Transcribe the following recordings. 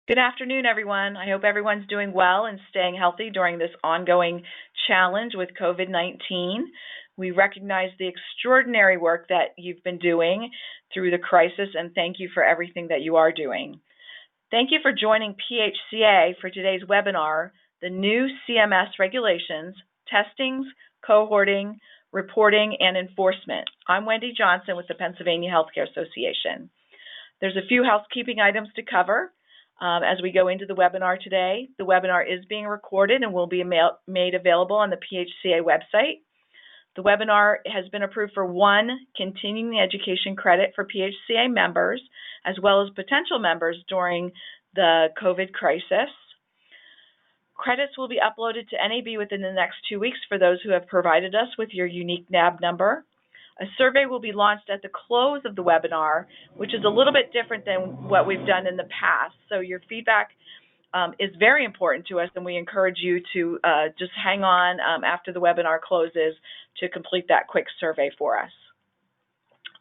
Good afternoon, everyone. I hope everyone's doing well and staying healthy during this ongoing challenge with COVID-19. We recognize the extraordinary work that you've been doing through the crisis, and thank you for everything that you are doing. Thank you for joining PHCA for today's webinar, The New CMS Regulations, Testings, Cohorting, Reporting, and Enforcement. I'm Wendy Johnson with the Pennsylvania Healthcare Association. There's a few housekeeping items to cover. As we go into the webinar today. The webinar is being recorded and will be made available on the PHCA website. The webinar has been approved for 1 continuing education credit for PHCA members, as well as potential members during the COVID crisis. Credits will be uploaded to NAB within the next 2 weeks for those who have provided us with your unique NAB number. A survey will be launched at the close of the webinar, which is a little bit different than what we've done in the past. So your feedback is very important to us, and we encourage you to just hang on after the webinar closes to complete that quick survey for us.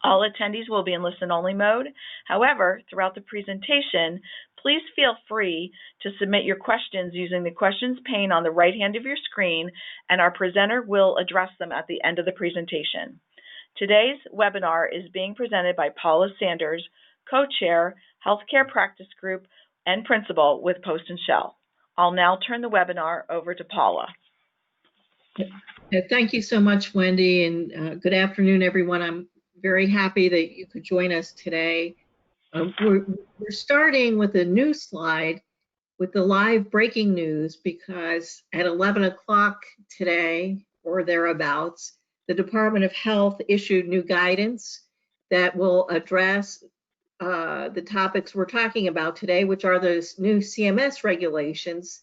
All attendees will be in listen-only mode. However, throughout the presentation, please feel free to submit your questions using the questions pane on the right hand of your screen, and our presenter will address them at the end of the presentation. Today's webinar is being presented by Paula Sanders, Co-Chair, Healthcare Practice Group, and Principal with Post Schell. I'll now turn the webinar over to Paula. Thank you so much, Wendy, and good afternoon, everyone. I'm very happy that you could join us today. We're starting with a new slide with the live breaking news because at 11 o'clock today, or thereabouts, the Department of Health issued new guidance that will address the topics we're talking about today, which are those new CMS regulations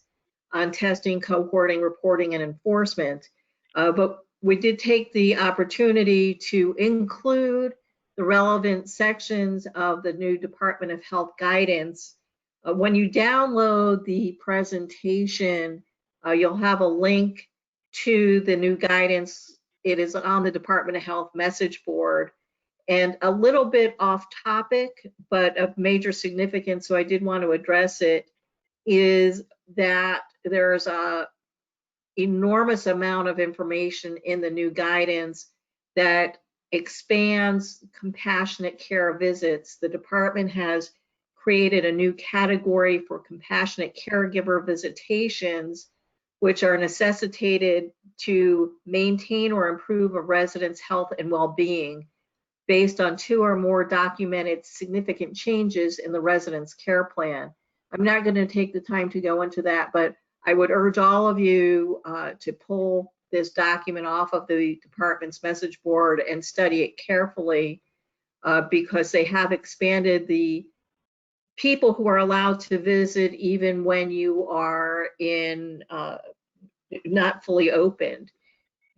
on testing, cohorting, reporting, and enforcement. But we did take the opportunity to include the relevant sections of the new Department of Health guidance. When you download the presentation, you'll have a link to the new guidance. It is on the Department of Health message board. And a little bit off topic, but of major significance, so I did want to address it, is that there's an enormous amount of information in the new guidance that expands compassionate care visits. The department has created a new category for compassionate caregiver visitations, which are necessitated to maintain or improve a resident's health and well-being based on 2 or more documented significant changes in the resident's care plan. I'm not going to take the time to go into that, but I would urge all of you to pull this document off of the department's message board and study it carefully because they have expanded the people who are allowed to visit even when you are in not fully opened.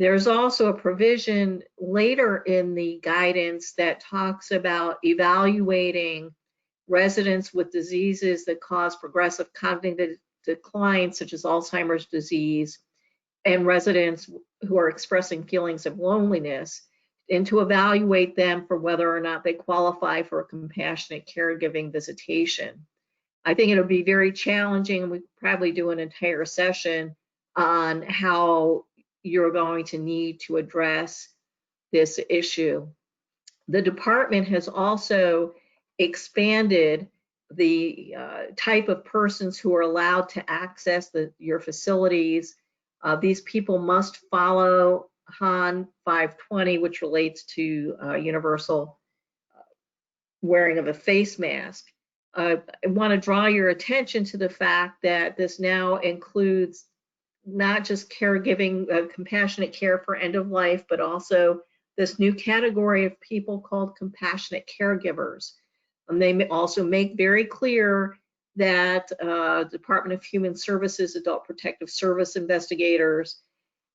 There's also a provision later in the guidance that talks about evaluating residents with diseases that cause progressive cognitive decline, such as Alzheimer's disease, and residents who are expressing feelings of loneliness, and to evaluate them for whether or not they qualify for a compassionate caregiving visitation. I think it'll be very challenging, and we could probably do an entire session on how you're going to need to address this issue. The department has also expanded the type of persons who are allowed to access your facilities. These people must follow HAN 520, which relates to universal wearing of a face mask. I want to draw your attention to the fact that this now includes not just caregiving, compassionate care for end of life, but also this new category of people called compassionate caregivers. And they also make very clear that Department of Human Services, Adult Protective Service investigators,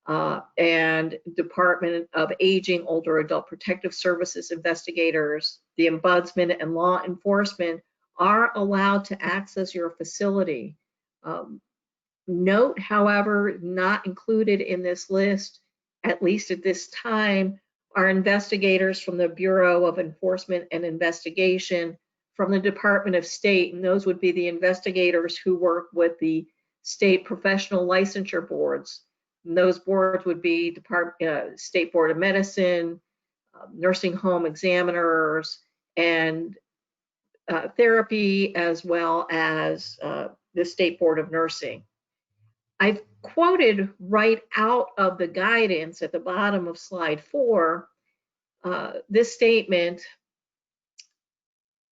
and Department of Aging, Older Adult Protective Services investigators, the ombudsman and law enforcement are allowed to access your facility. Note, however, not included in this list, at least at this time, are investigators from the Bureau of Enforcement and Investigation from the Department of State, and those would be the investigators who work with the state professional licensure boards. And those boards would be State Board of Medicine, nursing home examiners, and therapy, as well as the State Board of Nursing. I've quoted right out of the guidance at the bottom of slide 4, this statement,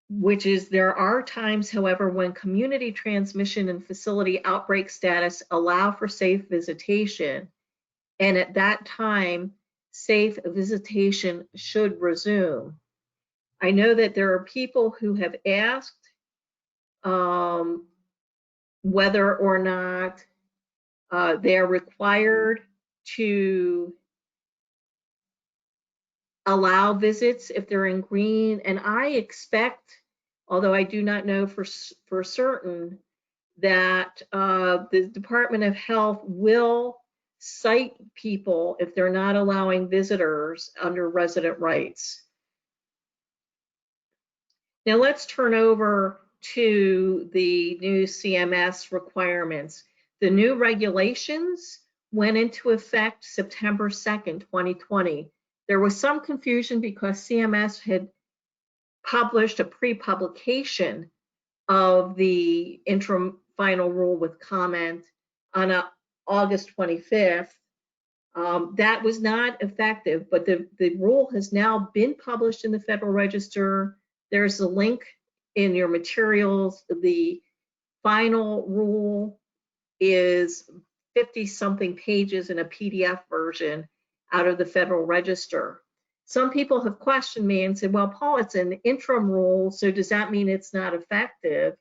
which is, there are times, however, when community transmission and facility outbreak status allow for safe visitation, and at that time, safe visitation should resume. I know that there are people who have asked whether or not they are required to allow visits if they're in green, and I expect, although I do not know for certain, that the Department of Health will cite people if they're not allowing visitors under resident rights. Now let's turn over to the new CMS requirements. The new regulations went into effect September 2nd, 2020. There was some confusion because CMS had published a pre-publication of the Interim Final Rule with comment on August 25th. That was not effective, but the rule has now been published in the Federal Register. There's a link in your materials. The final rule is 50-something pages in a PDF version out of the Federal Register. Some people have questioned me and said, well, Paul, it's an interim rule, so does that mean it's not effective?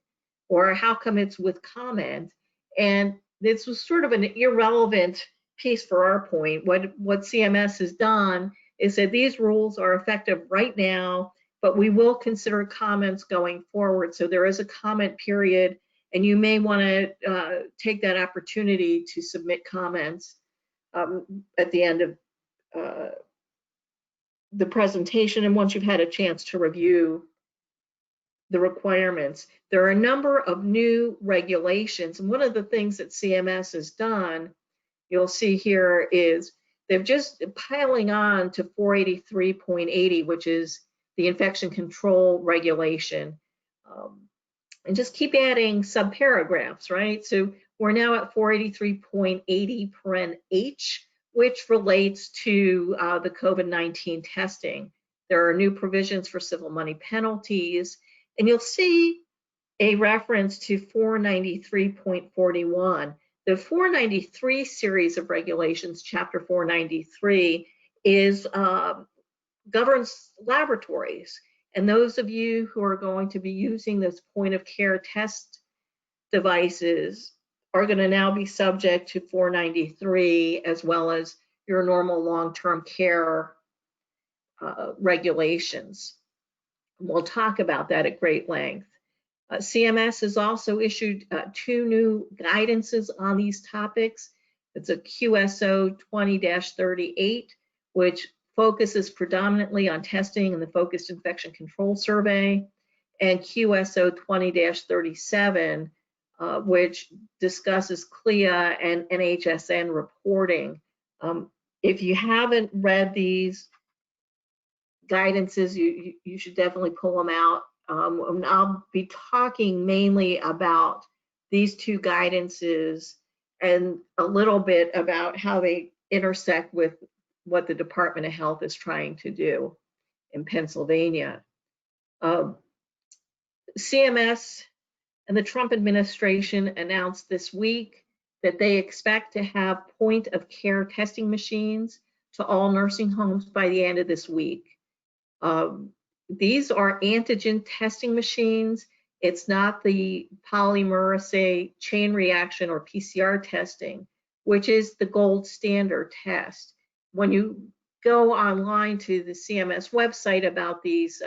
Or how come it's with comment? And this was sort of an irrelevant piece for our point. What CMS has done is that these rules are effective right now, but we will consider comments going forward. So there is a comment period, and you may want to take that opportunity to submit comments at the end of the presentation, and once you've had a chance to review the requirements. There are a number of new regulations, and one of the things that CMS has done, you'll see here, is they've just piling on to 483.80, which is the infection control regulation, and just keep adding subparagraphs, right? So we're now at 483.80 paren H, which relates to the COVID-19 testing. There are new provisions for civil money penalties, and you'll see a reference to 493.41. The 493 series of regulations, Chapter 493, governs laboratories. And those of you who are going to be using this point of care test devices are going to now be subject to 493, as well as your normal long-term care regulations. We'll talk about that at great length. CMS has also issued 2 new guidances on these topics. It's a QSO 20-38, which focuses predominantly on testing and the Focused Infection Control Survey, and QSO 20-37, which discusses CLIA and NHSN reporting. If you haven't read these guidances, you should definitely pull them out. And I'll be talking mainly about these 2 guidances and a little bit about how they intersect with what the Department of Health is trying to do in Pennsylvania. CMS and the Trump administration announced this week that they expect to have point of care testing machines to all nursing homes by the end of this week. These are antigen testing machines. It's not the polymerase chain reaction or PCR testing, which is the gold standard test. When you go online to the CMS website about these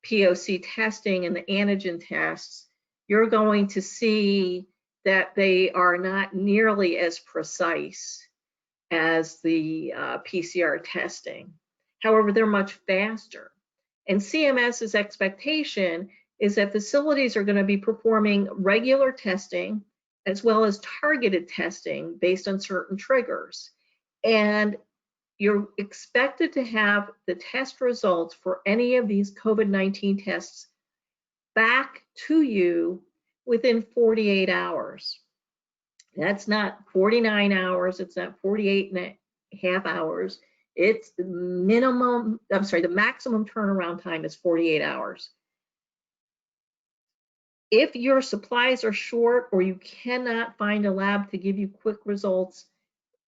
POC testing and the antigen tests, you're going to see that they are not nearly as precise as the PCR testing. However, they're much faster. And CMS's expectation is that facilities are going to be performing regular testing as well as targeted testing based on certain triggers. And you're expected to have the test results for any of these COVID-19 tests back to you within 48 hours. That's not 49 hours, it's not 48 and a half hours. It's the maximum turnaround time is 48 hours. If your supplies are short or you cannot find a lab to give you quick results,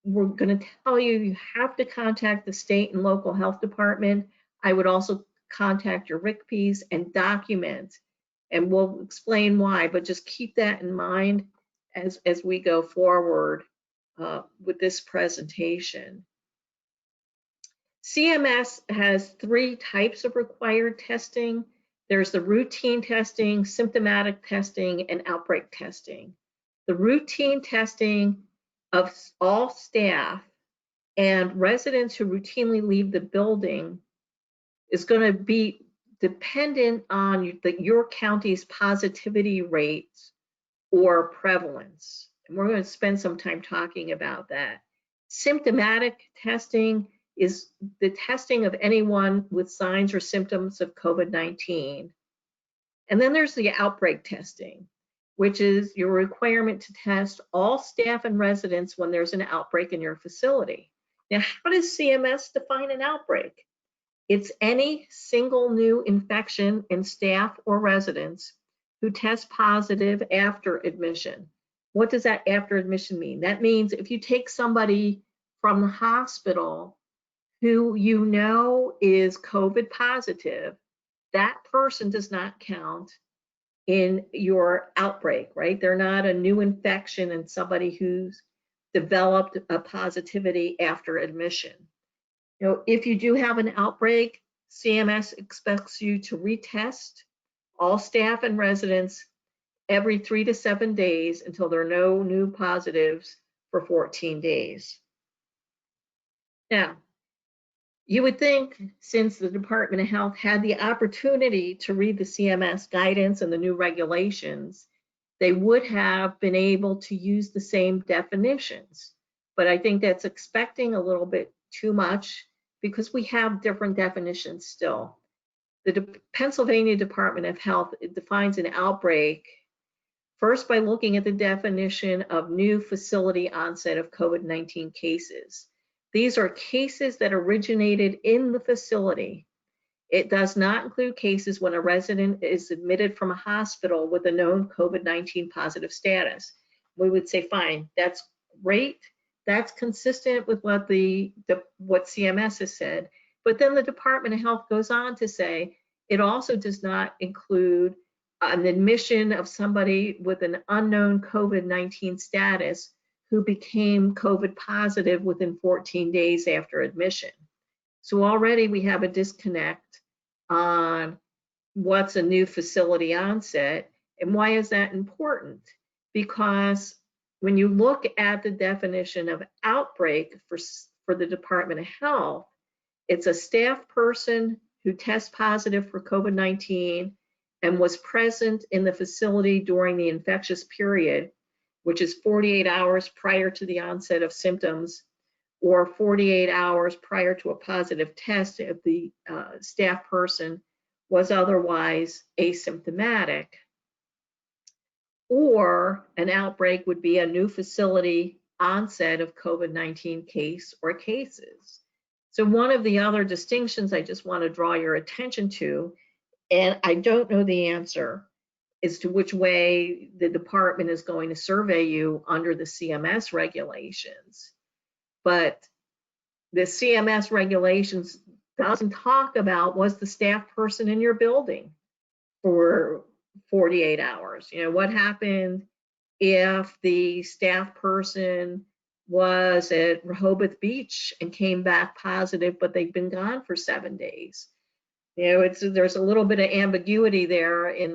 we're going to tell you you have to contact the state and local health department. I would also contact your RICPs and document, and we'll explain why, but just keep that in mind as we go forward with this presentation. CMS has 3 types of required testing. There's the routine testing, symptomatic testing, and outbreak testing. The routine testing of all staff and residents who routinely leave the building is going to be dependent on your county's positivity rates or prevalence. And we're going to spend some time talking about that. Symptomatic testing is the testing of anyone with signs or symptoms of COVID-19. And then there's the outbreak testing, which is your requirement to test all staff and residents when there's an outbreak in your facility. Now, how does CMS define an outbreak? It's any single new infection in staff or residents who test positive after admission. What does that after admission mean? That means if you take somebody from the hospital who you know is COVID positive, that person does not count in your outbreak, right? They're not a new infection and somebody who's developed a positivity after admission. You know, if you do have an outbreak, CMS expects you to retest all staff and residents every 3 to 7 days until there are no new positives for 14 days. Now, you would think, since the Department of Health had the opportunity to read the CMS guidance and the new regulations, they would have been able to use the same definitions. But I think that's expecting a little bit too much because we have different definitions still. The Pennsylvania Department of Health defines an outbreak first by looking at the definition of new facility onset of COVID-19 cases. These are cases that originated in the facility. It does not include cases when a resident is admitted from a hospital with a known COVID-19 positive status. We would say, fine, that's great. That's consistent with what what CMS has said. But then the Department of Health goes on to say it also does not include an admission of somebody with an unknown COVID-19 status who became COVID positive within 14 days after admission. So already we have a disconnect on what's a new facility onset. And why is that important? Because when you look at the definition of outbreak for the Department of Health, it's a staff person who tests positive for COVID-19 and was present in the facility during the infectious period, which is 48 hours prior to the onset of symptoms or 48 hours prior to a positive test if the staff person was otherwise asymptomatic. Or an outbreak would be a new facility onset of COVID-19 case or cases. So one of the other distinctions I just want to draw your attention to, and I don't know the answer, as to which way the department is going to survey you under the CMS regulations. But the CMS regulations doesn't talk about was the staff person in your building for 48 hours. You know, what happened if the staff person was at Rehoboth Beach and came back positive, but they've been gone for 7 days? You know, there's a little bit of ambiguity there in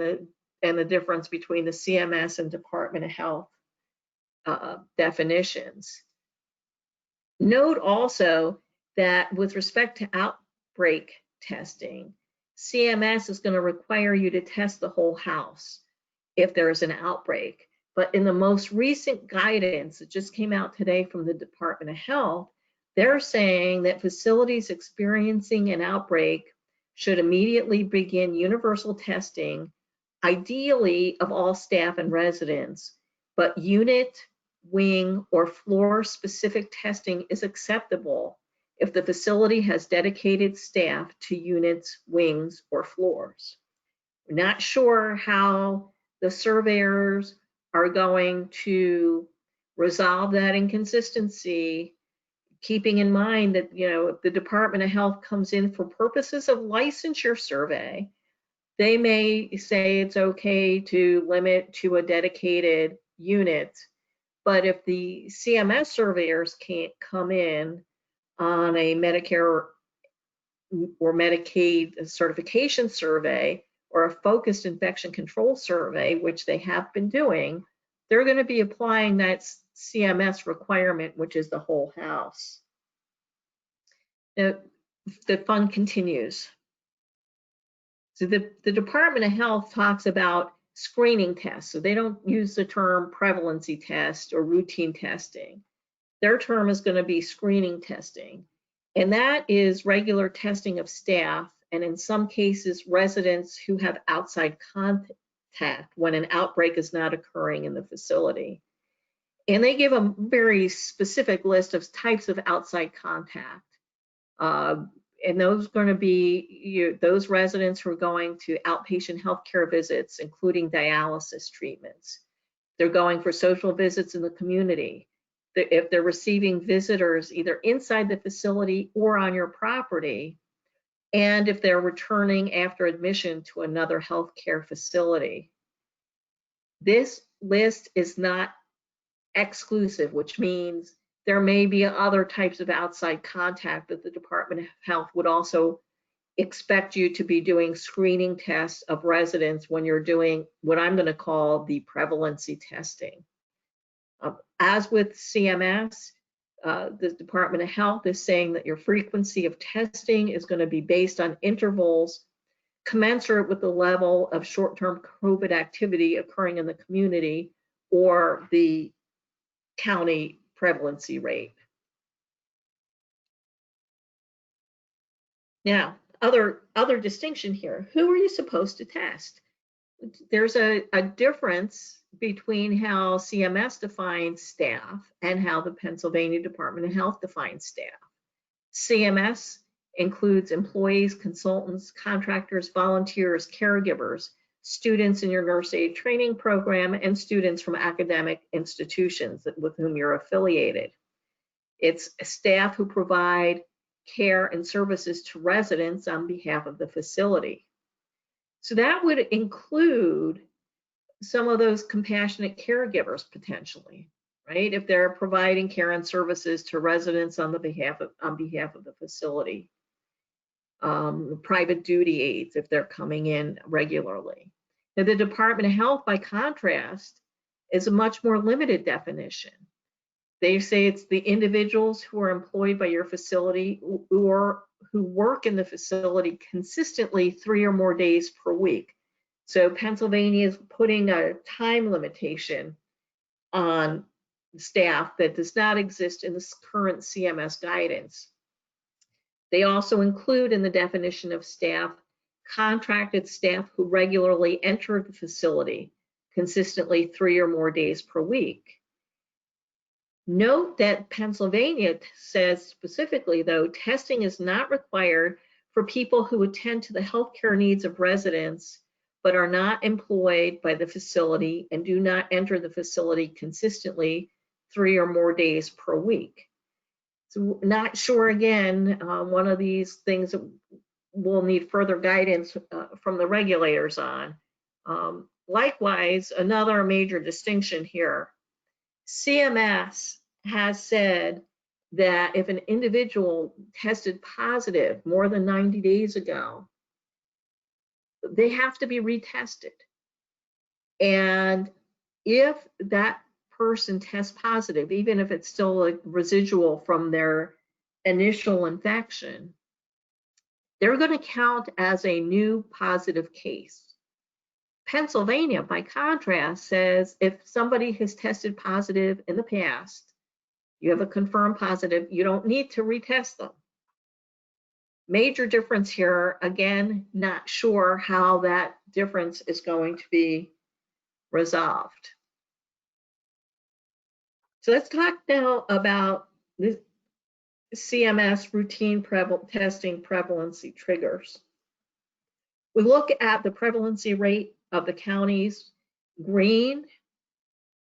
the difference between the CMS and Department of Health definitions. Note also that with respect to outbreak testing, CMS is going to require you to test the whole house if there's an outbreak. But in the most recent guidance that just came out today from the Department of Health, they're saying that facilities experiencing an outbreak should immediately begin universal testing, ideally of all staff and residents, but unit, wing, or floor-specific testing is acceptable if the facility has dedicated staff to units, wings, or floors. We're not sure how the surveyors are going to resolve that inconsistency, keeping in mind that, if the Department of Health comes in for purposes of licensure survey, they may say it's okay to limit to a dedicated unit. But if the CMS surveyors can't come in on a Medicare or Medicaid certification survey or a focused infection control survey, which they have been doing, they're going to be applying that CMS requirement, which is the whole house. Now, the fun continues. So the Department of Health talks about screening tests. So they don't use the term prevalency test or routine testing. Their term is going to be screening testing. And that is regular testing of staff, and in some cases, residents who have outside contact when an outbreak is not occurring in the facility. And they give a very specific list of types of outside contact. And those are going to be those residents who are going to outpatient healthcare visits, including dialysis treatments. They're going for social visits in the community. If they're receiving visitors either inside the facility or on your property, and if they're returning after admission to another healthcare facility. This list is not exclusive, which means there may be other types of outside contact that the Department of Health would also expect you to be doing screening tests of residents when you're doing what I'm going to call the prevalency testing. As with CMS, the Department of Health is saying that your frequency of testing is going to be based on intervals commensurate with the level of short-term COVID activity occurring in the community or the county prevalency rate. Now, other distinction here, who are you supposed to test? There's a difference between how CMS defines staff and how the Pennsylvania Department of Health defines staff. CMS includes employees, consultants, contractors, volunteers, caregivers, students in your nurse aid training program, and students from academic institutions with whom you're affiliated. It's staff who provide care and services to residents on behalf of the facility. So that would include some of those compassionate caregivers potentially, right? If they're providing care and services to residents on behalf of the facility. Private duty aides if they're coming in regularly. Now, the Department of Health, by contrast, is a much more limited definition. They say it's the individuals who are employed by your facility or who work in the facility consistently 3 or more days per week. So Pennsylvania is putting a time limitation on staff that does not exist in the current CMS guidance. They also include in the definition of staff, contracted staff who regularly enter the facility consistently 3 or more days per week. Note that Pennsylvania says specifically, though, testing is not required for people who attend to the healthcare needs of residents but are not employed by the facility and do not enter the facility consistently 3 or more days per week. So not sure, again, one of these things that we'll need further guidance from the regulators on. Likewise, another major distinction here, CMS has said that if an individual tested positive more than 90 days ago, they have to be retested. And if that person tests positive, even if it's still a residual from their initial infection, they're going to count as a new positive case. Pennsylvania, by contrast, says if somebody has tested positive in the past, you have a confirmed positive, you don't need to retest them. Major difference here, again, not sure how that difference is going to be resolved. So let's talk now about the CMS routine testing prevalency triggers. We look at the prevalency rate of the counties. Green,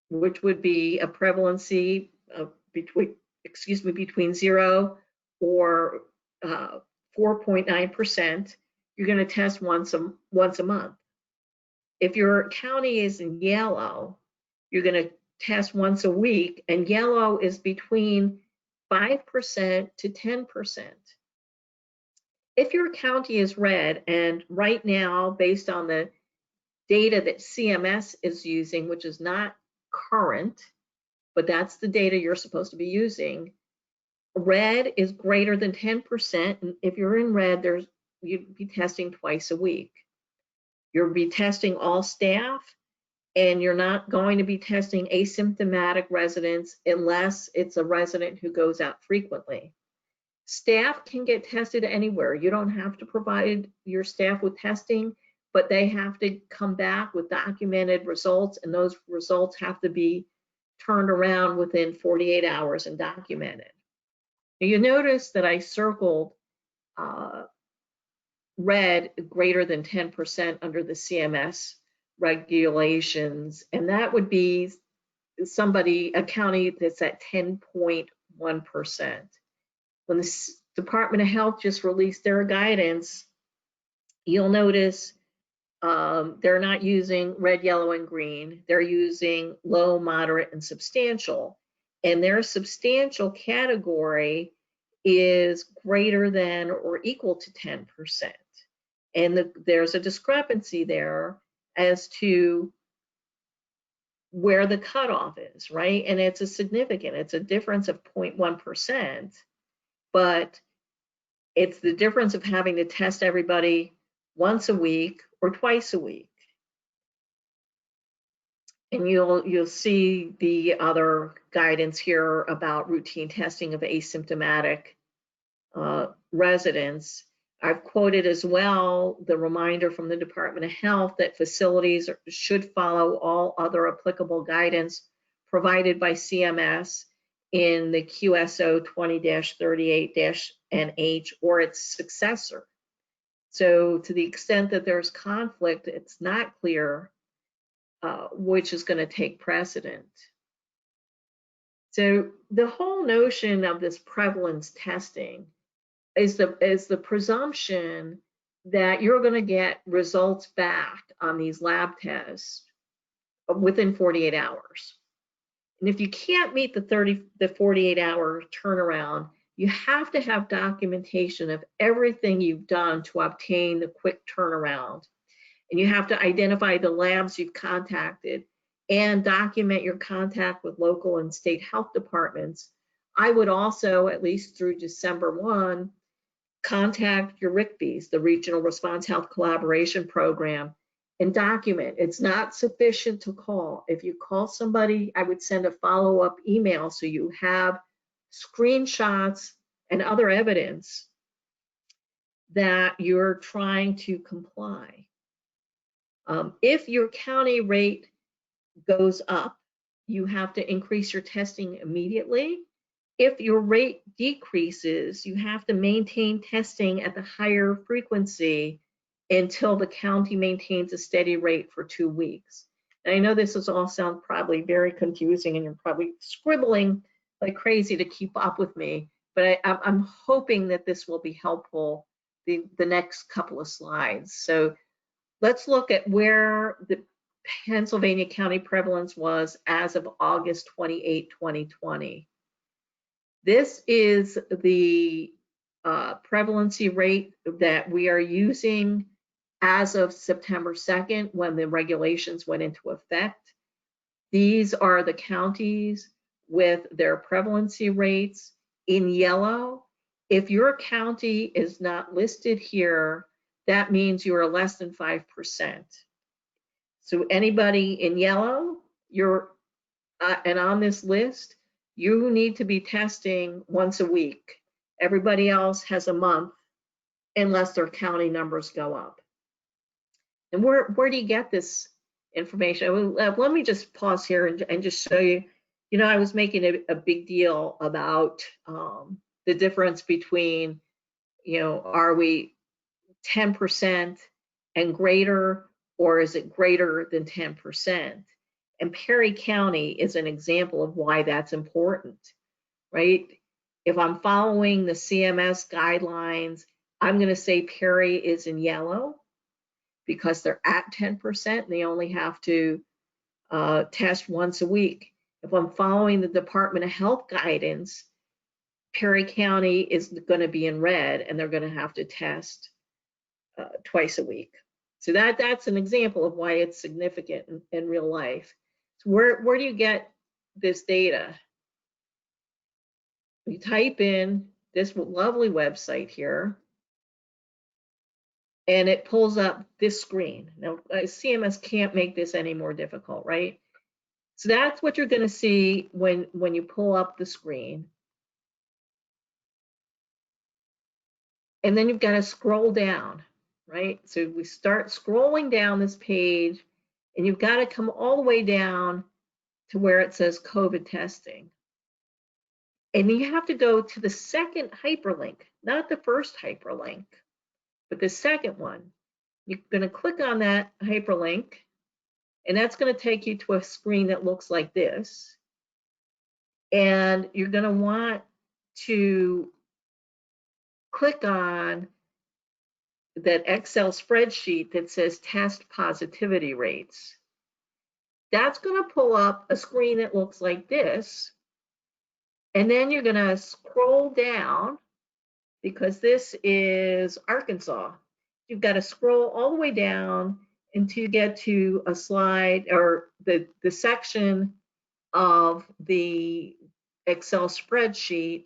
which would be a prevalency of between 0 or 4.9%. You're going to test once a month. If your county is in yellow, you're going to test once a week, and yellow is between 5% to 10%. If your county is red, and right now, based on the data that CMS is using, which is not current, but that's the data you're supposed to be using, red is greater than 10%, and if you're in red, you'd be testing twice a week. You'll be testing all staff, and you're not going to be testing asymptomatic residents unless it's a resident who goes out frequently. Staff can get tested anywhere. You don't have to provide your staff with testing, but they have to come back with documented results, and those results have to be turned around within 48 hours and documented. Now, you notice that I circled red greater than 10% under the CMS regulations, and that would be a county that's at 10.1%. When the Department of Health just released their guidance, you'll notice they're not using red, yellow, and green. They're using low, moderate, and substantial. And their substantial category is greater than or equal to 10%. And there's a discrepancy there as to where the cutoff is, right? And it's a difference of 0.1%, but it's the difference of having to test everybody once a week or twice a week. And you'll see the other guidance here about routine testing of asymptomatic residents. I've quoted as well the reminder from the Department of Health that facilities should follow all other applicable guidance provided by CMS in the QSO 20-38-NH or its successor. So to the extent that there's conflict, it's not clear which is going to take precedent. So the whole notion of this prevalence testing is the presumption that you're going to get results back on these lab tests within 48 hours. And if you can't meet the 48-hour turnaround, you have to have documentation of everything you've done to obtain the quick turnaround. And you have to identify the labs you've contacted and document your contact with local and state health departments. I would also, at least through December 1, contact your RCBs, the Regional Response Health Collaboration Program, and document. It's not sufficient to call. If you call somebody, I would send a follow-up email so you have screenshots and other evidence that you're trying to comply. If your county rate goes up, you have to increase your testing immediately. If your rate decreases, you have to maintain testing at the higher frequency until the county maintains a steady rate for 2 weeks. And I know this is all sound probably very confusing, and you're probably scribbling like crazy to keep up with me, but I'm hoping that this will be helpful the next couple of slides. So let's look at where the Pennsylvania county prevalence was as of August 28, 2020. This is the prevalency rate that we are using as of September 2nd, when the regulations went into effect. These are the counties with their prevalency rates in yellow. If your county is not listed here, that means you are less than 5%. So anybody in yellow, you're and on this list, you need to be testing once a week. Everybody else has a month unless their county numbers go up. And where do you get this information? Let me just pause here and just show you. You know, I was making a big deal about the difference between, you know, are we 10% and greater, or is it greater than 10%? And Perry County is an example of why that's important, right? If I'm following the CMS guidelines, I'm going to say Perry is in yellow because they're at 10% and they only have to test once a week. If I'm following the Department of Health guidance, Perry County is going to be in red and they're going to have to test twice a week. So that's an example of why it's significant in real life. So where do you get this data? You type in this lovely website here, and it pulls up this screen. Now, CMS can't make this any more difficult, right? So that's what you're going to see when you pull up the screen. And then you've got to scroll down, right? So we start scrolling down this page, and you've got to come all the way down to where it says COVID testing. And you have to go to the second hyperlink, not the first hyperlink, but the second one. You're going to click on that hyperlink, and that's going to take you to a screen that looks like this. And you're going to want to click on that Excel spreadsheet that says test positivity rates. That's going to pull up a screen that looks like this. And then you're going to scroll down because this is Arkansas. You've got to scroll all the way down until you get to a slide or the section of the Excel spreadsheet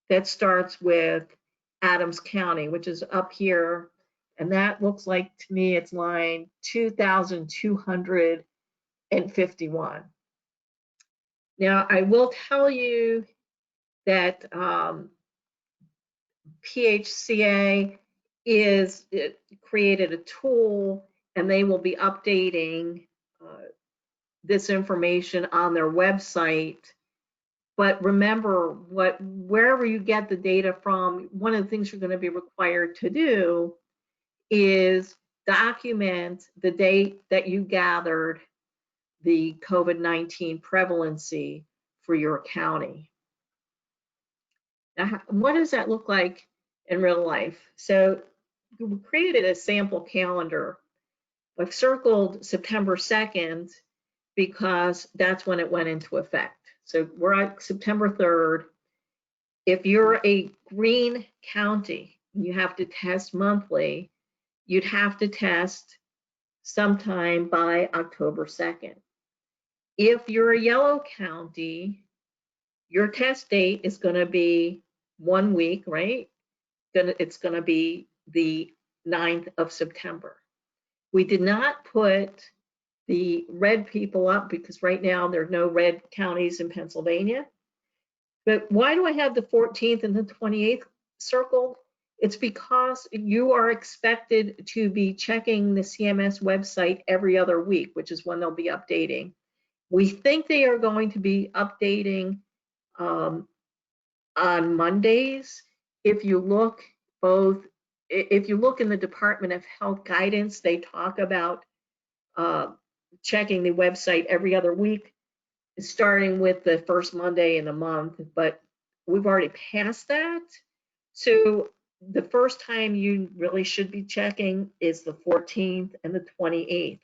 that starts with Adams County, which is up here. And that looks like, to me, it's line 2,251. Now, I will tell you that PHCA created a tool, and they will be updating this information on their website. But remember, wherever you get the data from, one of the things you're going to be required to do is document the date that you gathered the COVID-19 prevalency for your county. Now, what does that look like in real life? So we created a sample calendar. I've circled September 2nd because that's when it went into effect. So we're at September 3rd. If you're a green county, you have to test monthly, you'd have to test sometime by October 2nd. If you're a yellow county, your test date is going to be 1 week, right? It's going to be the 9th of September. We did not put the red people up because right now there are no red counties in Pennsylvania. But why do I have the 14th and the 28th circled? It's because you are expected to be checking the CMS website every other week, which is when they'll be updating. We think they are going to be updating on Mondays. If you look in the Department of Health guidance, they talk about checking the website every other week, starting with the first Monday in the month, but we've already passed that. So the first time you really should be checking is the 14th and the 28th.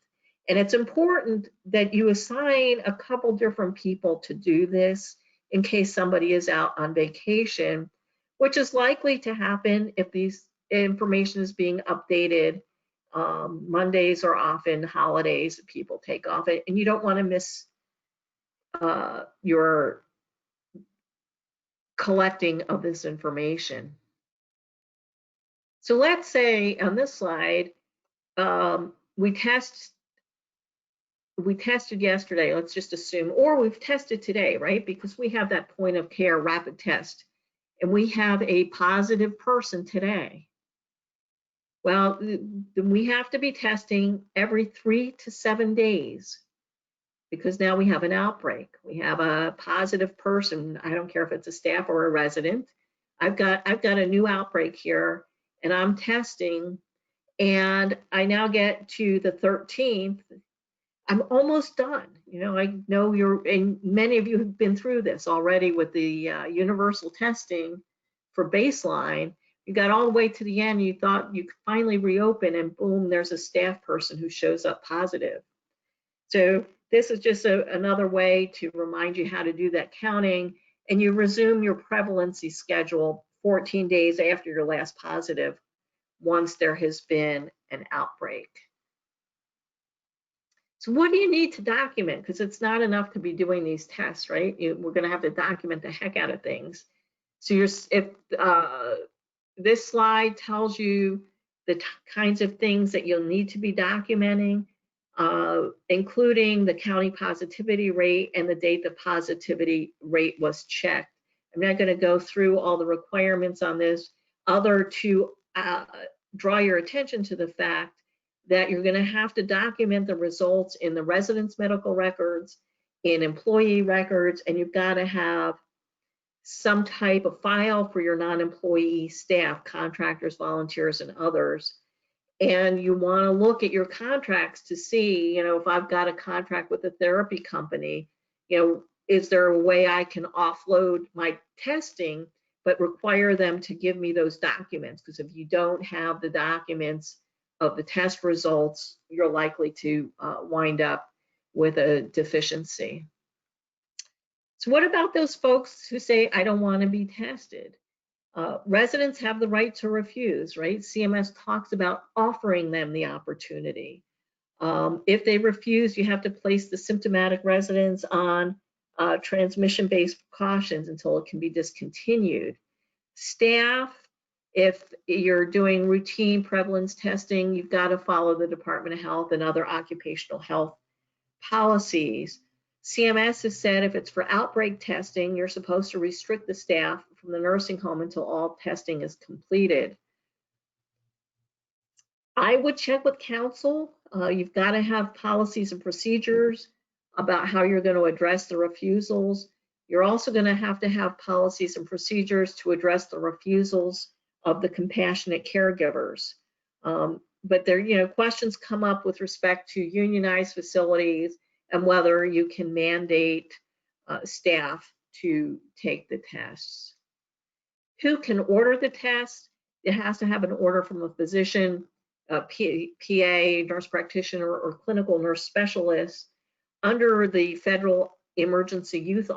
And it's important that you assign a couple different people to do this in case somebody is out on vacation, which is likely to happen if these information is being updated. Mondays are often holidays, people take off it, and you don't want to miss your collecting of this information. So let's say on this slide, we tested yesterday, let's just assume, or we've tested today, right? Because we have that point of care rapid test, and we have a positive person today. Well, we have to be testing every 3 to 7 days because now we have an outbreak. We have a positive person. I don't care if it's a staff or a resident. I've got a new outbreak here, and I'm testing, and I now get to the 13th. I'm almost done. You know, I know and many of you have been through this already with the universal testing for baseline. You got all the way to the end, you thought you could finally reopen, and boom, there's a staff person who shows up positive. So this is just another way to remind you how to do that counting, and you resume your prevalency schedule 14 days after your last positive once there has been an outbreak. So what do you need to document? Because it's not enough to be doing these tests, right? We're going to have to document the heck out of things. So this slide tells you the kinds of things that you'll need to be documenting, including the county positivity rate and the date the positivity rate was checked. I'm not going to go through all the requirements on this, other to draw your attention to the fact that you're going to have to document the results in the residents' medical records, in employee records, and you've got to have some type of file for your non-employee staff, contractors, volunteers, and others. And you want to look at your contracts to see, you know, if I've got a contract with a therapy company, you know, is there a way I can offload my testing but require them to give me those documents? Because if you don't have the documents of the test results, you're likely to wind up with a deficiency. So what about those folks who say, I don't want to be tested? Residents have the right to refuse, right? CMS talks about offering them the opportunity. If they refuse, you have to place the symptomatic residents on transmission-based precautions until it can be discontinued. Staff, if you're doing routine prevalence testing, you've got to follow the Department of Health and other occupational health policies. CMS has said if it's for outbreak testing, you're supposed to restrict the staff from the nursing home until all testing is completed. I would check with counsel. You've got to have policies and procedures about how you're going to address the refusals. You're also going to have policies and procedures to address the refusals of the compassionate caregivers. But there, you know, questions come up with respect to unionized facilities and whether you can mandate staff to take the tests. Who can order the test? It has to have an order from a physician, a PA, nurse practitioner, or clinical nurse specialist. Under the Federal Emergency Use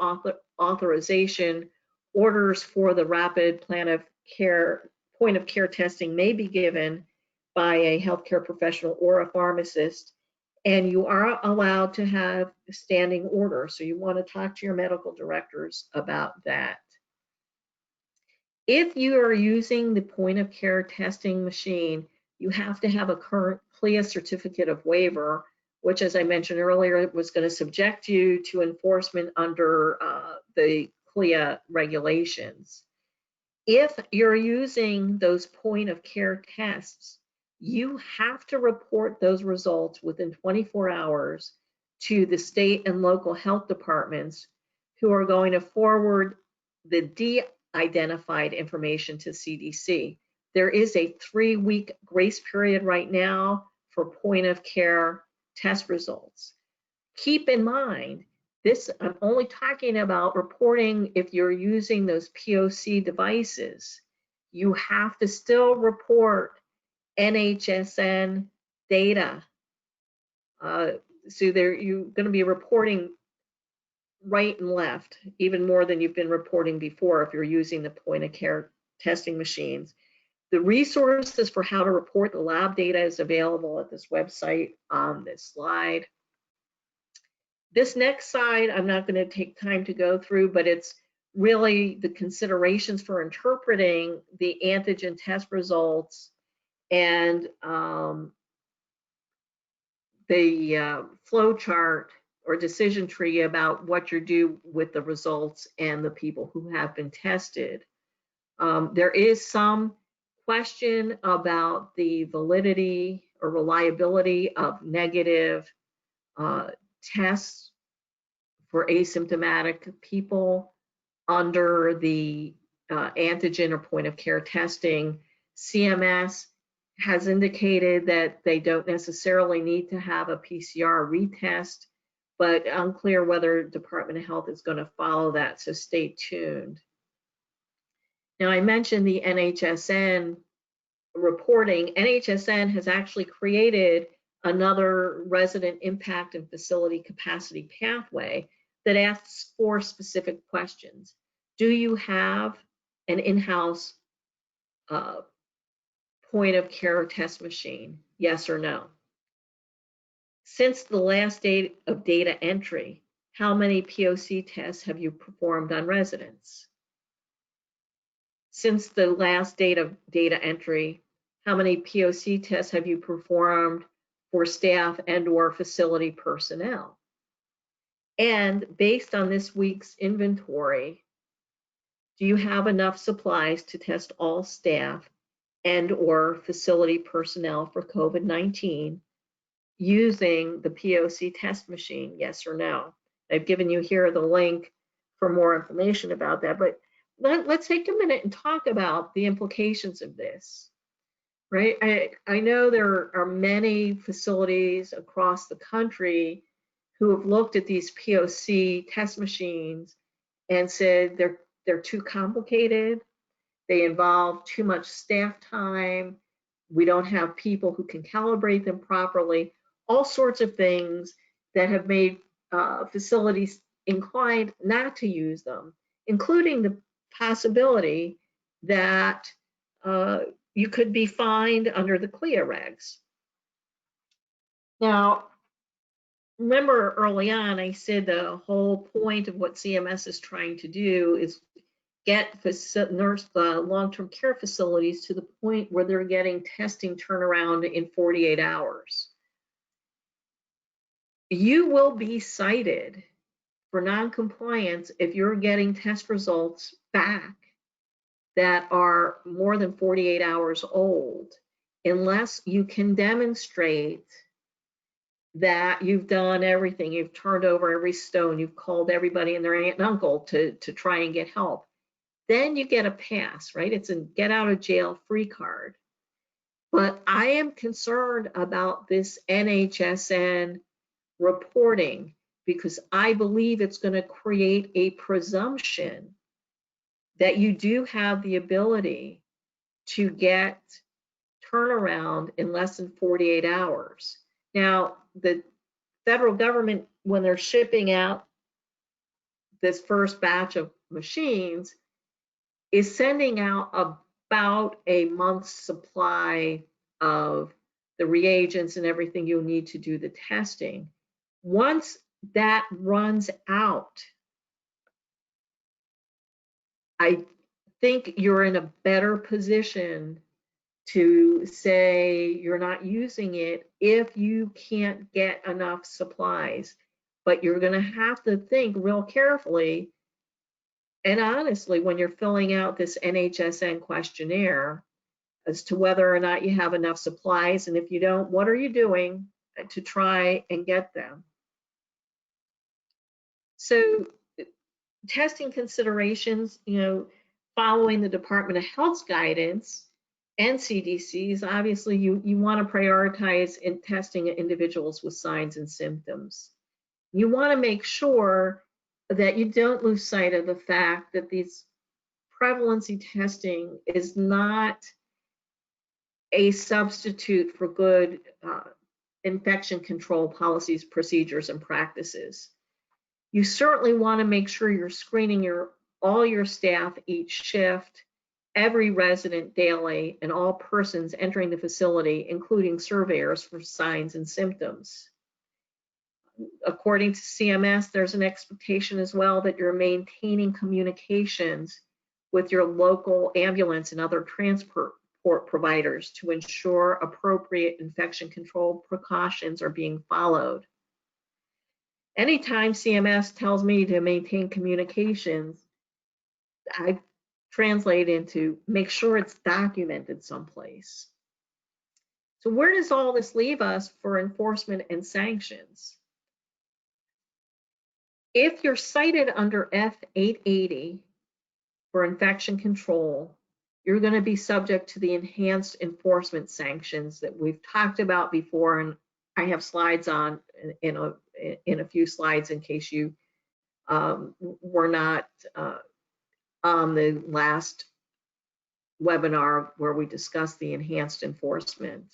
Authorization, orders for the rapid point of care testing may be given by a healthcare professional or a pharmacist, and you are allowed to have a standing order. So you want to talk to your medical directors about that. If you are using the point of care testing machine, you have to have a current CLIA certificate of waiver, which, as I mentioned earlier, was going to subject you to enforcement under the CLIA regulations. If you're using those point of care tests, you have to report those results within 24 hours to the state and local health departments, who are going to forward the de-identified information to CDC. There is a 3-week grace period right now for point of care test results. Keep in mind, this, I'm only talking about reporting if you're using those POC devices. You have to still report NHSN data. So you're going to be reporting right and left, even more than you've been reporting before if you're using the point of care testing machines. The resources for how to report the lab data is available at this website on this slide. This next slide, I'm not going to take time to go through, but it's really the considerations for interpreting the antigen test results and the flow chart or decision tree about what you do with the results and the people who have been tested. There is some question about the validity or reliability of negative tests for asymptomatic people under the antigen or point of care testing. CMS has indicated that they don't necessarily need to have a PCR retest, but unclear whether Department of Health is going to follow that, so stay tuned. Now, I mentioned the NHSN reporting. NHSN has actually created another resident impact and facility capacity pathway that asks 4 specific questions. Do you have an in-house point of care test machine? Yes or no? Since the last date of data entry, how many POC tests have you performed on residents? Since the last date of data entry, how many POC tests have you performed for staff and/or facility personnel? And based on this week's inventory, do you have enough supplies to test all staff and/or facility personnel for COVID-19 using the POC test machine, yes or no? I've given you here the link for more information about that, but let's take a minute and talk about the implications of this, right? I know there are many facilities across the country who have looked at these POC test machines and said they're too complicated, they involve too much staff time, we don't have people who can calibrate them properly, all sorts of things that have made facilities inclined not to use them, including the possibility that you could be fined under the CLIA regs. Now, remember early on, I said the whole point of what CMS is trying to do is get long-term care facilities to the point where they're getting testing turnaround in 48 hours. You will be cited for non-compliance if you're getting test results back that are more than 48 hours old, unless you can demonstrate that you've done everything, you've turned over every stone, you've called everybody and their aunt and uncle to try and get help. Then you get a pass, right? It's a get out of jail free card. But I am concerned about this NHSN reporting because I believe it's going to create a presumption that you do have the ability to get turnaround in less than 48 hours. Now, the federal government, when they're shipping out this first batch of machines, is sending out about a month's supply of the reagents and everything you'll need to do the testing. Once that runs out, I think you're in a better position to say you're not using it if you can't get enough supplies. But you're going to have to think real carefully and honestly when you're filling out this NHSN questionnaire as to whether or not you have enough supplies, and if you don't, what are you doing to try and get them? So testing considerations, following the Department of Health's guidance and CDC's, obviously you want to prioritize in testing individuals with signs and symptoms. You want to make sure that you don't lose sight of the fact that these prevalency testing is not a substitute for good infection control policies, procedures, and practices. You certainly want to make sure you're screening all your staff each shift, every resident daily, and all persons entering the facility, including surveyors, for signs and symptoms. According to CMS, there's an expectation as well that you're maintaining communications with your local ambulance and other transport support providers to ensure appropriate infection control precautions are being followed. Anytime CMS tells me to maintain communications, I translate into make sure it's documented someplace. So where does all this leave us for enforcement and sanctions? If you're cited under F880 for infection control, you're going to be subject to the enhanced enforcement sanctions that we've talked about before, and I have slides on in a few slides in case you were not on the last webinar where we discussed the enhanced enforcement.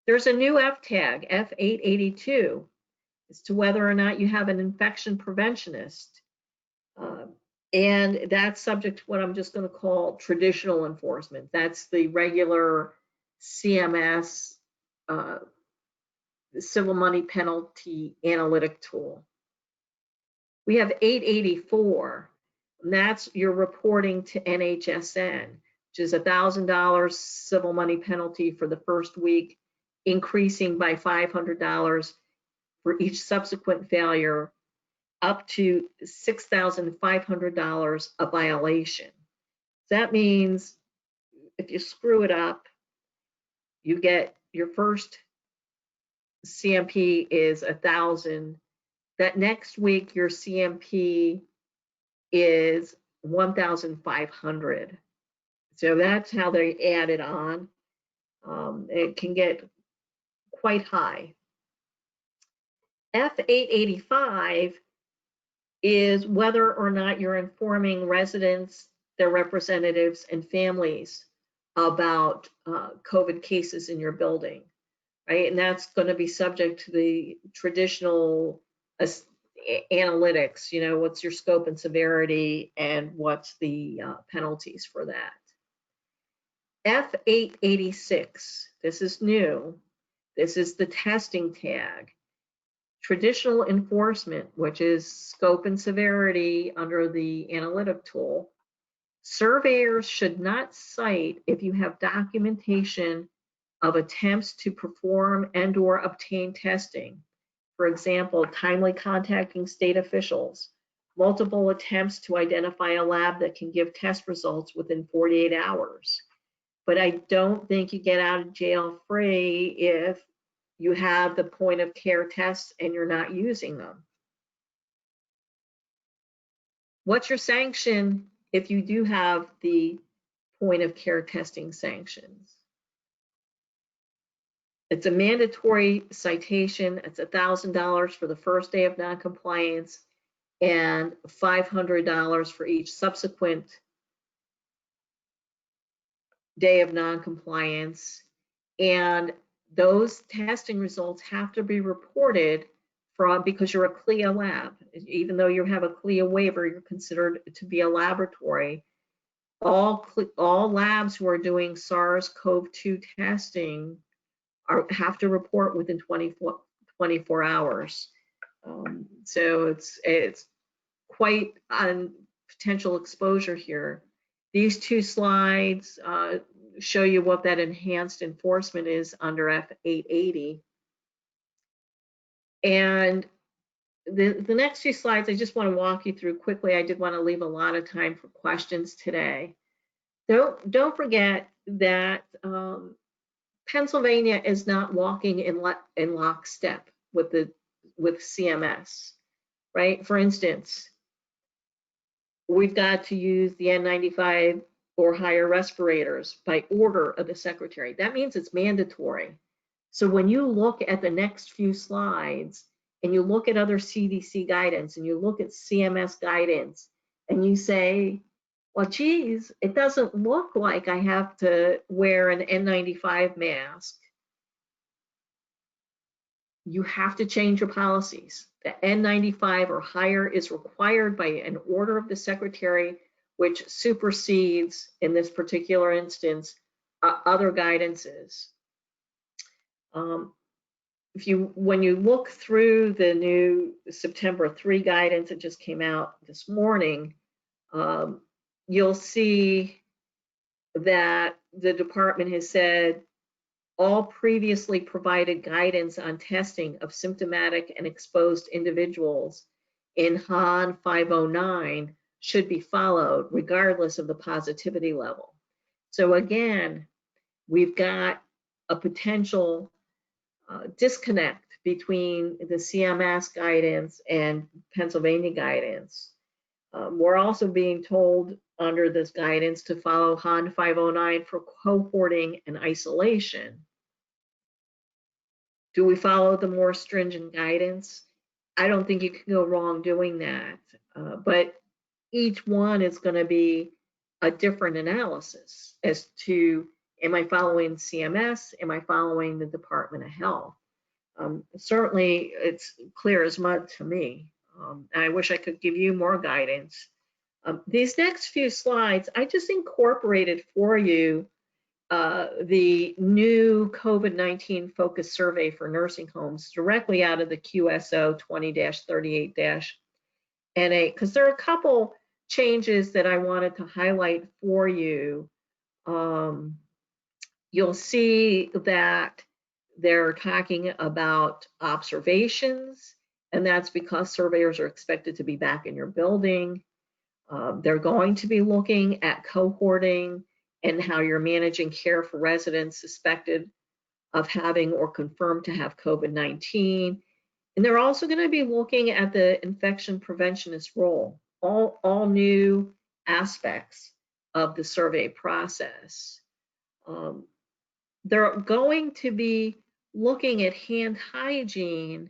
There's a new F tag, F882, as to whether or not you have an infection preventionist. And that's subject to what I'm just going to call traditional enforcement. That's the regular CMS civil money penalty analytic tool. We have 884, and that's your reporting to NHSN, which is $1,000 civil money penalty for the first week, increasing by $500 for each subsequent failure, up to $6,500 a violation. That means if you screw it up, you get your first CMP is 1,000. That next week your CMP is 1,500. So that's how they add it on. It can get quite high. F885 is whether or not you're informing residents, their representatives, and families about COVID cases in your building, right? And that's going to be subject to the traditional analytics, you know, what's your scope and severity and what's the penalties for that. F886, this is new. This is the testing tag. Traditional enforcement, which is scope and severity under the analytic tool. Surveyors should not cite if you have documentation of attempts to perform and/or obtain testing. For example, timely contacting state officials, multiple attempts to identify a lab that can give test results within 48 hours. But I don't think you get out of jail free if you have the point of care tests and you're not using them. What's your sanction if you do have the point of care testing sanctions? It's a mandatory citation. It's $1,000 for the first day of noncompliance and $500 for each subsequent day of noncompliance. And those testing results have to be reported because you're a CLIA lab. Even though you have a CLIA waiver, you're considered to be a laboratory. All labs who are doing SARS-CoV-2 testing have to report within 24 hours. So it's quite on potential exposure here. These two slides show you what that enhanced enforcement is under F880. And the next few slides, I just want to walk you through quickly. I did want to leave a lot of time for questions today. Don't forget that Pennsylvania is not walking in lockstep with CMS, right? For instance, we've got to use the N95 or higher respirators by order of the secretary. That means it's mandatory. So when you look at the next few slides and you look at other CDC guidance and you look at CMS guidance and you say, well, geez, it doesn't look like I have to wear an N95 mask. You have to change your policies. The N95 or higher is required by an order of the secretary, which supersedes, in this particular instance, other guidances. When you look through the new September 3 guidance that just came out this morning, you'll see that the department has said all previously provided guidance on testing of symptomatic and exposed individuals in HAN 509 should be followed regardless of the positivity level. So again, we've got a potential disconnect between the CMS guidance and Pennsylvania guidance. We're also being told under this guidance to follow HAN 509 for cohorting and isolation. Do we follow the more stringent guidance? I don't think you can go wrong doing that, but each one is going to be a different analysis as to, am I following CMS? Am I following the Department of Health? Certainly, it's clear as mud to me. I wish I could give you more guidance. These next few slides, I just incorporated for you the new COVID-19 focus survey for nursing homes directly out of the QSO 20-38-NA, because there are a couple changes that I wanted to highlight for you. You'll see that they're talking about observations, and that's because surveyors are expected to be back in your building. They're going to be looking at cohorting and how you're managing care for residents suspected of having or confirmed to have COVID-19. And they're also going to be looking at the infection preventionist role, all new aspects of the survey process. They're going to be looking at hand hygiene,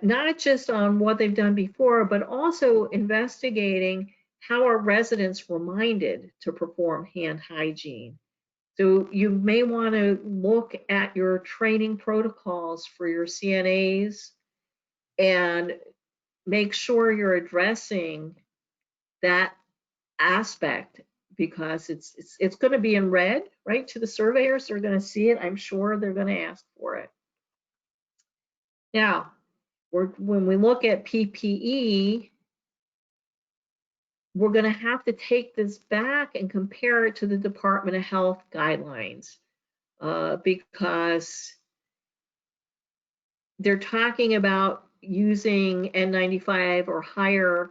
not just on what they've done before, but also investigating how are residents reminded to perform hand hygiene. So you may want to look at your training protocols for your CNAs and make sure you're addressing that aspect, because it's going to be in red, right, to the surveyors. They're going to see it. I'm sure they're going to ask for it. Now, when we look at PPE, we're going to have to take this back and compare it to the Department of Health guidelines, because they're talking about using N95 or higher,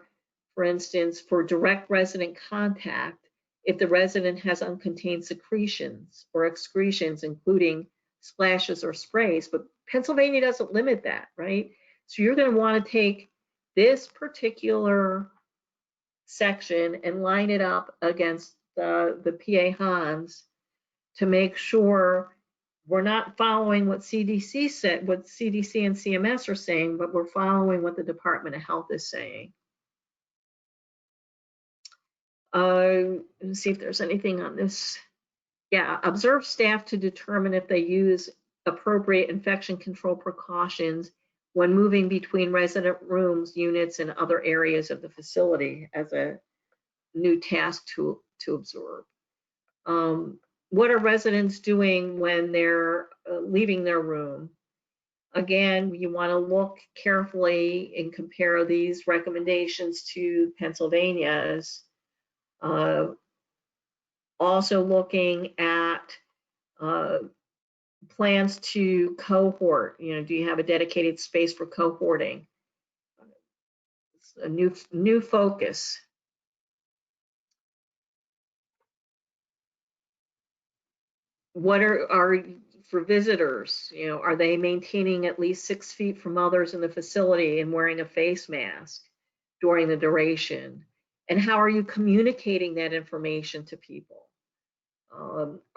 for instance, for direct resident contact if the resident has uncontained secretions or excretions, including splashes or sprays. But Pennsylvania doesn't limit that, right? So you're going to want to take this particular section and line it up against the PA HANs to make sure we're not following what CDC said, what CDC and CMS are saying, but we're following what the Department of Health is saying. Let's see if there's anything on this. Yeah, observe staff to determine if they use appropriate infection control precautions when moving between resident rooms, units, and other areas of the facility as a new task to observe. What are residents doing when they're leaving their room? Again, you want to look carefully and compare these recommendations to Pennsylvania's. Also looking at plans to cohort. You know, do you have a dedicated space for cohorting? It's a new focus. What are for visitors? You know, are they maintaining at least 6 feet from others in the facility and wearing a face mask during the duration? And how are you communicating that information to people?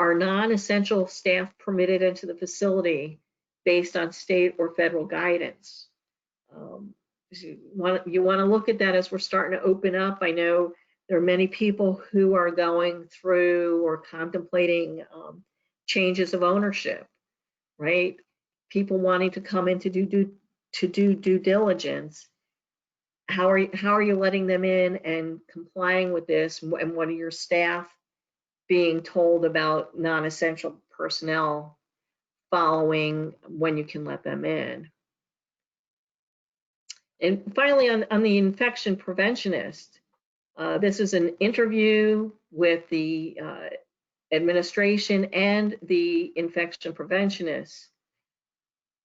Are non-essential staff permitted into the facility based on state or federal guidance? You want to look at that as we're starting to open up. I know there are many people who are going through or contemplating changes of ownership, right? People wanting to come in to do due diligence. How are you letting them in and complying with this? And what are your staff being told about non-essential personnel following when you can let them in? And finally, on the infection preventionist, this is an interview with the administration and the infection preventionist.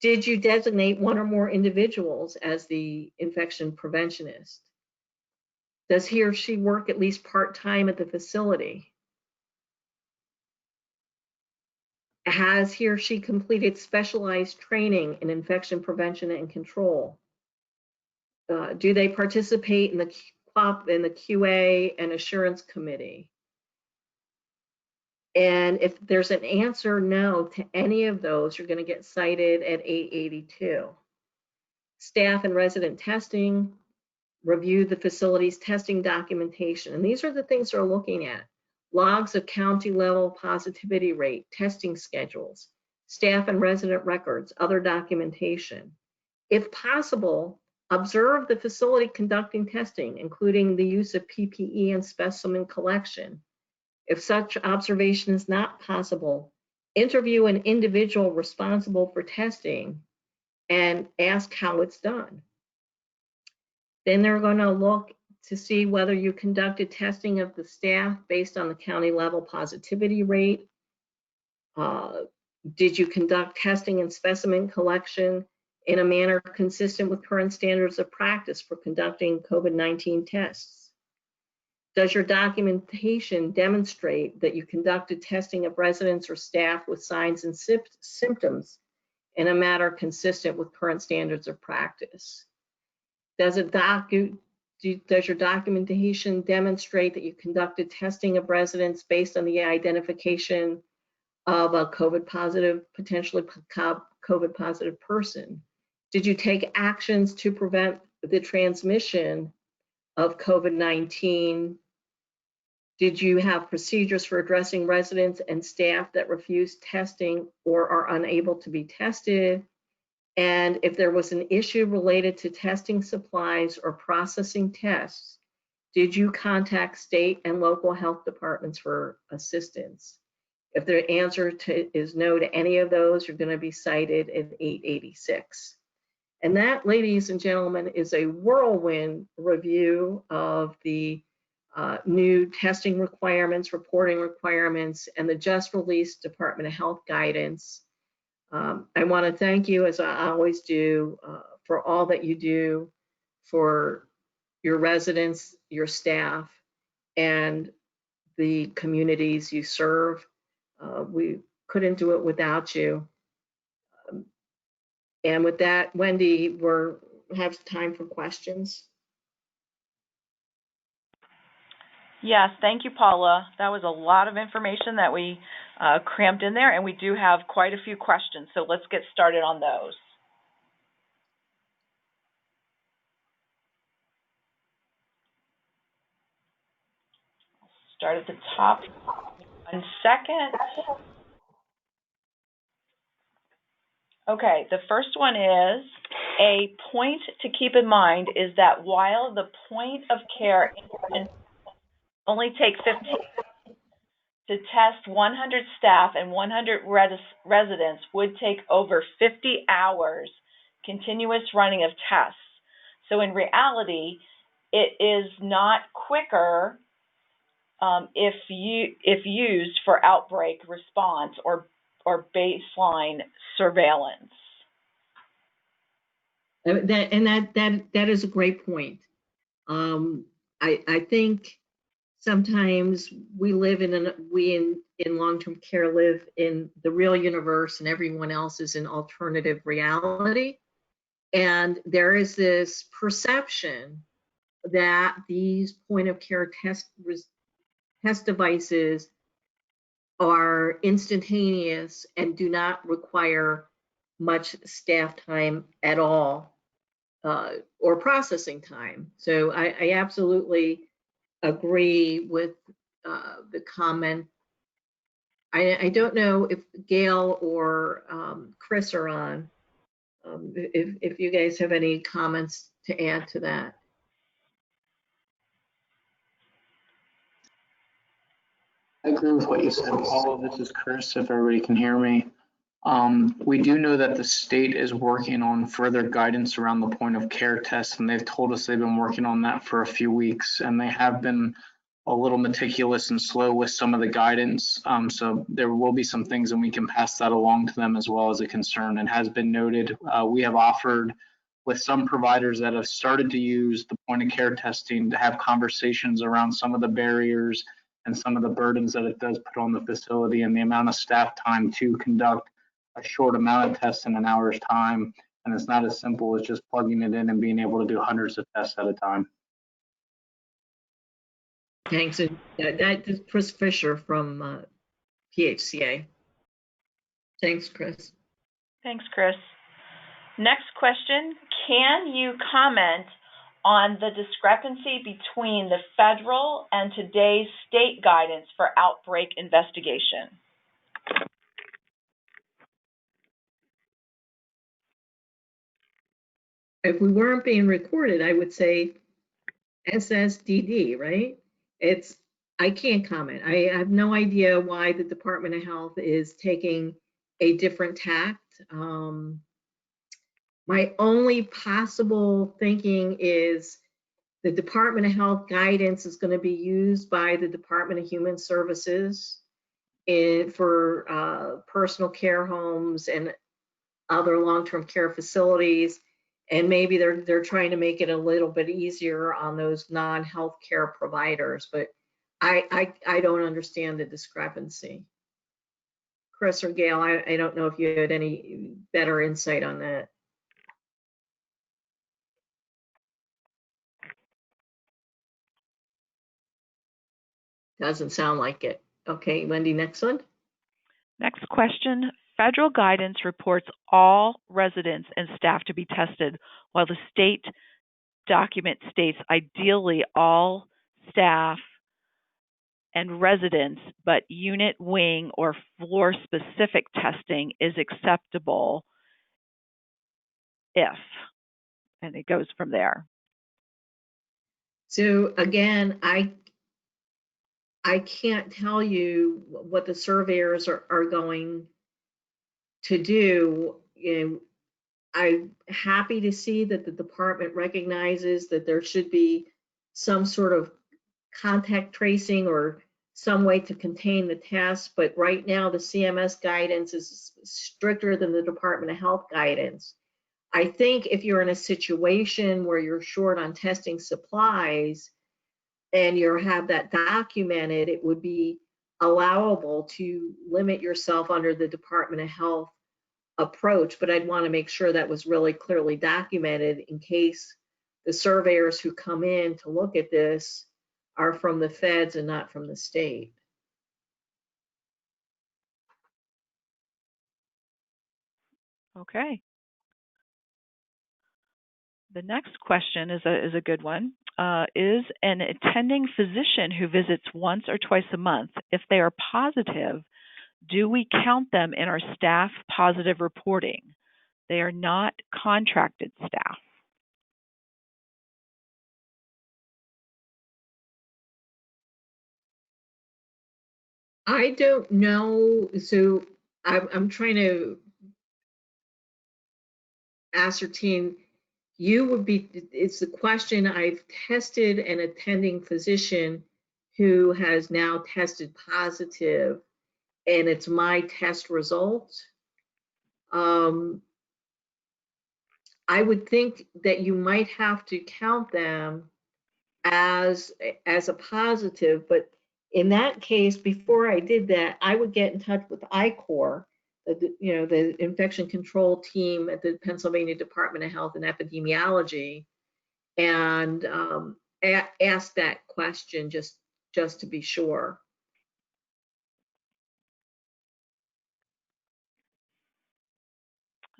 Did you designate one or more individuals as the infection preventionist? Does he or she work at least part-time at the facility? Has he or she completed specialized training in infection prevention and control? Do they participate in the QA and assurance committee? And if there's an answer no to any of those, you're going to get cited at 882. Staff and resident testing, review the facility's testing documentation. And these are the things they're looking at. Logs of county level positivity rate, testing schedules, staff and resident records, other documentation. If possible, observe the facility conducting testing, including the use of PPE and specimen collection. If such observation is not possible, interview an individual responsible for testing and ask how it's done. Then they're going to look to see whether you conducted testing of the staff based on the county level positivity rate. Did you conduct testing and specimen collection in a manner consistent with current standards of practice for conducting COVID-19 tests? Does your documentation demonstrate that you conducted testing of residents or staff with signs and symptoms in a manner consistent with current standards of practice? Does your documentation demonstrate that you conducted testing of residents based on the identification of a potentially COVID positive person? Did you take actions to prevent the transmission of COVID-19? Did you have procedures for addressing residents and staff that refuse testing or are unable to be tested? And if there was an issue related to testing supplies or processing tests, did you contact state and local health departments for assistance? If the answer is no to any of those, you're going to be cited at 886. And that, ladies and gentlemen, is a whirlwind review of the new testing requirements, reporting requirements, and the just released Department of Health guidance. I want to thank you, as I always do, for all that you do for your residents, your staff, and the communities you serve. We couldn't do it without you. And with that, Wendy, we have time for questions. Yes, thank you, Paula. That was a lot of information that we crammed in there, and we do have quite a few questions, so let's get started on those. I'll start at the top. 1 second. Okay, the first one is, a point to keep in mind is that while the point of care only take 15 to test 100 staff and 100 residents would take over 50 hours continuous running of tests. So in reality, it is not quicker if used for outbreak response or baseline surveillance. That is a great point. I think sometimes we live in long-term care live in the real universe, and everyone else is in alternative reality. And there is this perception that these point of care test devices are instantaneous and do not require much staff time at all, or processing time. So I absolutely agree with the comment. I don't know if Gail or Chris are on. If you guys have any comments to add to that. I agree with what you said, Paula. This is Chris, if everybody can hear me. We do know that the state is working on further guidance around the point of care test, and they've told us they've been working on that for a few weeks, and they have been a little meticulous and slow with some of the guidance. So there will be some things, and we can pass that along to them as well as a concern. And has been noted, we have offered with some providers that have started to use the point of care testing to have conversations around some of the barriers and some of the burdens that it does put on the facility and the amount of staff time to conduct a short amount of tests in an hour's time. And it's not as simple as just plugging it in and being able to do hundreds of tests at a time. Thanks. And that is Chris Fisher from PHCA. Thanks, Chris. Thanks, Chris. Next question, can you comment on the discrepancy between the federal and today's state guidance for outbreak investigation? If we weren't being recorded, I would say SSDD, right? I can't comment. I have no idea why the Department of Health is taking a different tact. My only possible thinking is the Department of Health guidance is going to be used by the Department of Human Services for personal care homes and other long-term care facilities. And maybe they're trying to make it a little bit easier on those non-health care providers, but I don't understand the discrepancy. Chris or Gail, I don't know if you had any better insight on that. Doesn't sound like it. Okay, Wendy, next one. Next question. Federal guidance reports all residents and staff to be tested, while the state document states ideally all staff and residents, but unit, wing, or floor-specific testing is acceptable if, and it goes from there. So again, I can't tell you what the surveyors are going to do. I'm happy to see that the department recognizes that there should be some sort of contact tracing or some way to contain the test, but right now the CMS guidance is stricter than the Department of Health guidance. I think if you're in a situation where you're short on testing supplies and you have that documented, it would be allowable to limit yourself under the Department of Health approach, but I'd want to make sure that was really clearly documented in case the surveyors who come in to look at this are from the feds and not from the state. Okay. The next question is a good one. Is an attending physician who visits once or twice a month, if they are positive, do we count them in our staff positive reporting? They are not contracted staff. I don't know. So I'm trying to ascertain. You would be, it's the question, I've tested an attending physician who has now tested positive, and it's my test result. I would think that you might have to count them as a positive, but in that case, before I did that, I would get in touch with ICOR, the infection control team at the Pennsylvania Department of Health and Epidemiology, and ask that question just to be sure.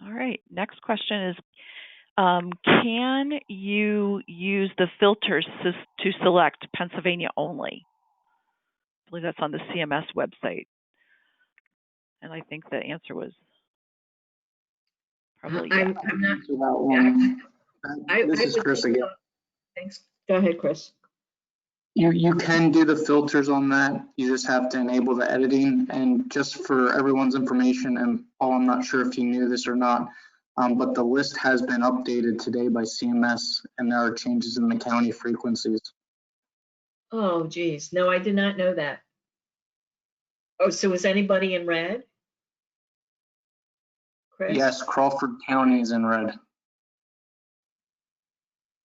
All right, next question is, can you use the filters to select Pennsylvania only? I believe that's on the CMS website. And I think the answer was probably yeah. I'm not. This is Chris again. Thanks. Go ahead, Chris. You can do the filters on that. You just have to enable the editing. And just for everyone's information, and Paul, I'm not sure if you knew this or not, but the list has been updated today by CMS, and there are changes in the county frequencies. Oh, geez. No, I did not know that. Oh, so is anybody in red? Chris? Yes, Crawford County is in red.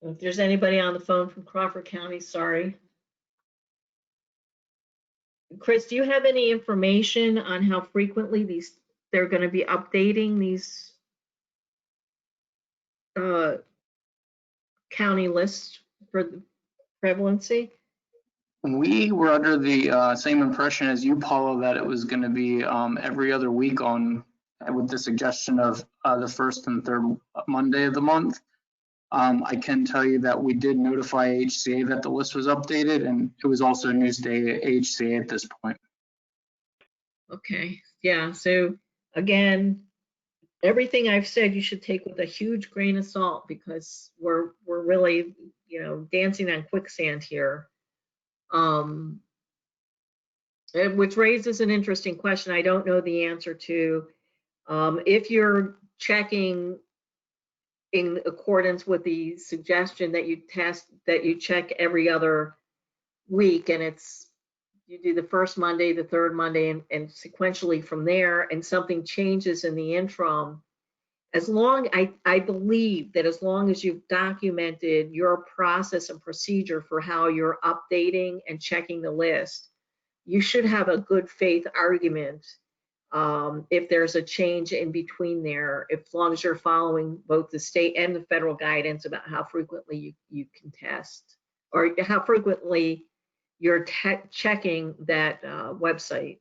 If there's anybody on the phone from Crawford County, sorry. Chris, do you have any information on how frequently they're going to be updating these county lists for the prevalency? We were under the same impression as you, Paula, that it was going to be every other week with the suggestion of the first and third Monday of the month. I can tell you that we did notify HCA that the list was updated, and it was also news to HCA at this point. Okay, yeah, so again, everything I've said you should take with a huge grain of salt, because we're really, dancing on quicksand here. Which raises an interesting question I don't know the answer to. If you're checking in accordance with the suggestion that you check every other week, and you do the first Monday, the third Monday, and sequentially from there, and something changes in the interim, I believe that as long as you've documented your process and procedure for how you're updating and checking the list, you should have a good faith argument if there's a change in between there, as long as you're following both the state and the federal guidance about how frequently you can test, or how frequently you're checking that website.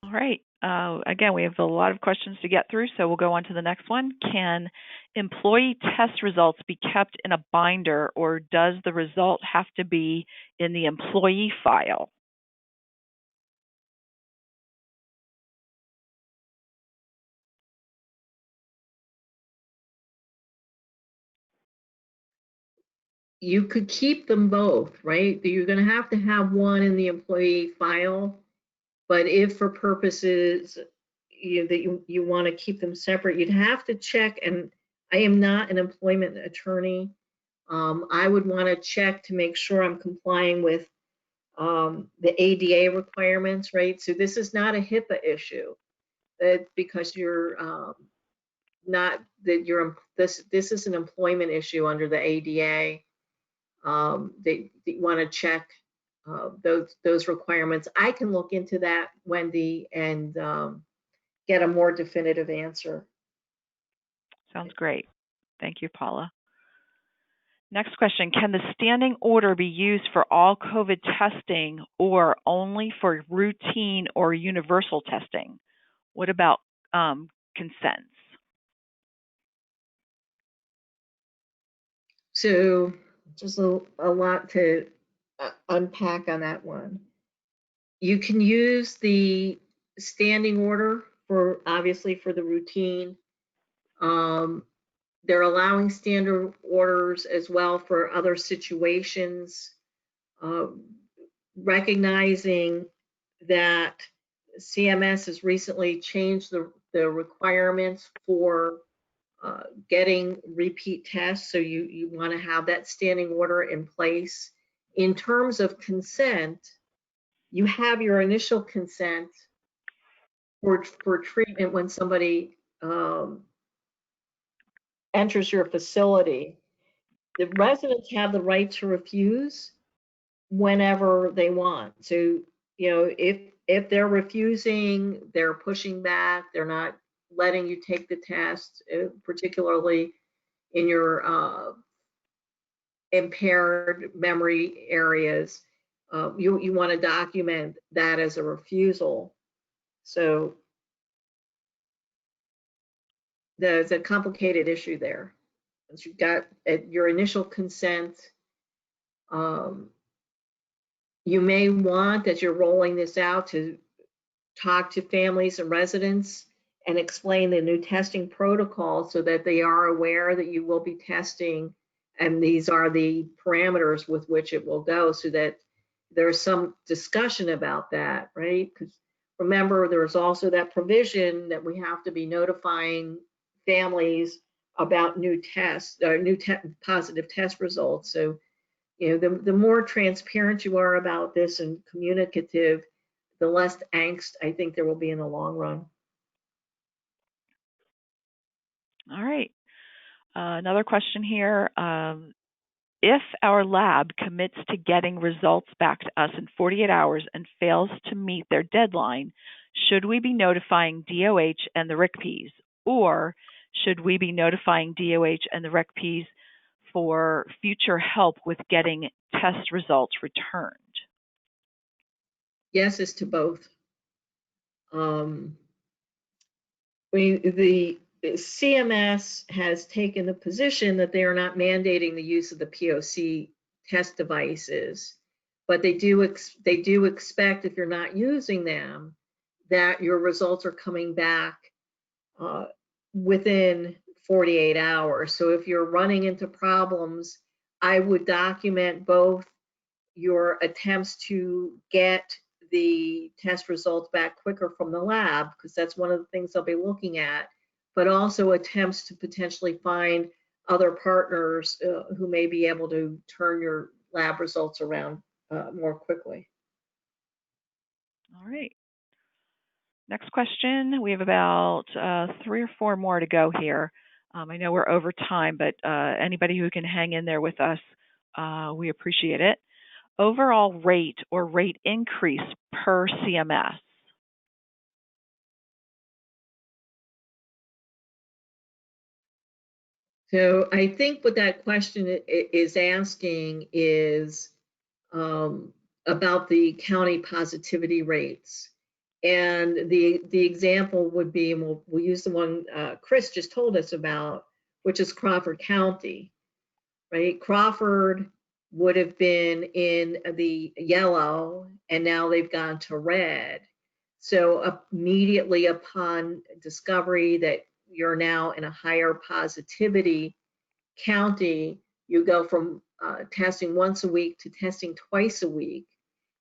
All right. Again, we have a lot of questions to get through, so we'll go on to the next one. Can employee test results be kept in a binder, or does the result have to be in the employee file? You could keep them both, right? You're going to have one in the employee file, but if for purposes that you want to keep them separate, you'd have to check, and I am not an employment attorney. I would want to check to make sure I'm complying with the ADA requirements, right? So this is not a HIPAA issue, because you're not that you're this is an employment issue under the ADA. They want to check those requirements. I can look into that, Wendy, and get a more definitive answer. Sounds great. Thank you, Paula. Next question, can the standing order be used for all COVID testing or only for routine or universal testing? What about consents? So just a lot to unpack on that one. You can use the standing order for, obviously, for the routine. They're allowing standard orders as well for other situations, recognizing that CMS has recently changed the requirements for getting repeat tests, so you want to have that standing order in place. In terms of consent, you have your initial consent for treatment when somebody enters your facility. The residents have the right to refuse whenever they want. So, if they're refusing, they're pushing back, they're not letting you take the test, particularly in your impaired memory areas, you want to document that as a refusal. So there's a complicated issue there. Once you've got your initial consent, you may want, as you're rolling this out, to talk to families and residents and explain the new testing protocol so that they are aware that you will be testing, and these are the parameters with which it will go, so that there's some discussion about that, right? Because remember, there's also that provision that we have to be notifying families about new tests or positive test results. So, the more transparent you are about this and communicative, the less angst I think there will be in the long run. All right. Another question here. If our lab commits to getting results back to us in 48 hours and fails to meet their deadline, should we be notifying DOH and the RICPs, or should we be notifying DOH and the RICPs for future help with getting test results returned? Yes, is to both. The CMS has taken the position that they are not mandating the use of the POC test devices, but they do expect, if you're not using them, that your results are coming back within 48 hours. So if you're running into problems, I would document both your attempts to get the test results back quicker from the lab, because that's one of the things they'll be looking at, but also attempts to potentially find other partners who may be able to turn your lab results around more quickly. All right. Next question. We have about 3 or 4 more to go here. I know we're over time, but anybody who can hang in there with us, we appreciate it. Overall rate or rate increase per CMS. So I think what that question is asking is about the county positivity rates. And the example would be, and we'll use the one Chris just told us about, which is Crawford County, right? Crawford would have been in the yellow, and now they've gone to red. So immediately upon discovery that you're now in a higher positivity county, you go from testing once a week to testing twice a week.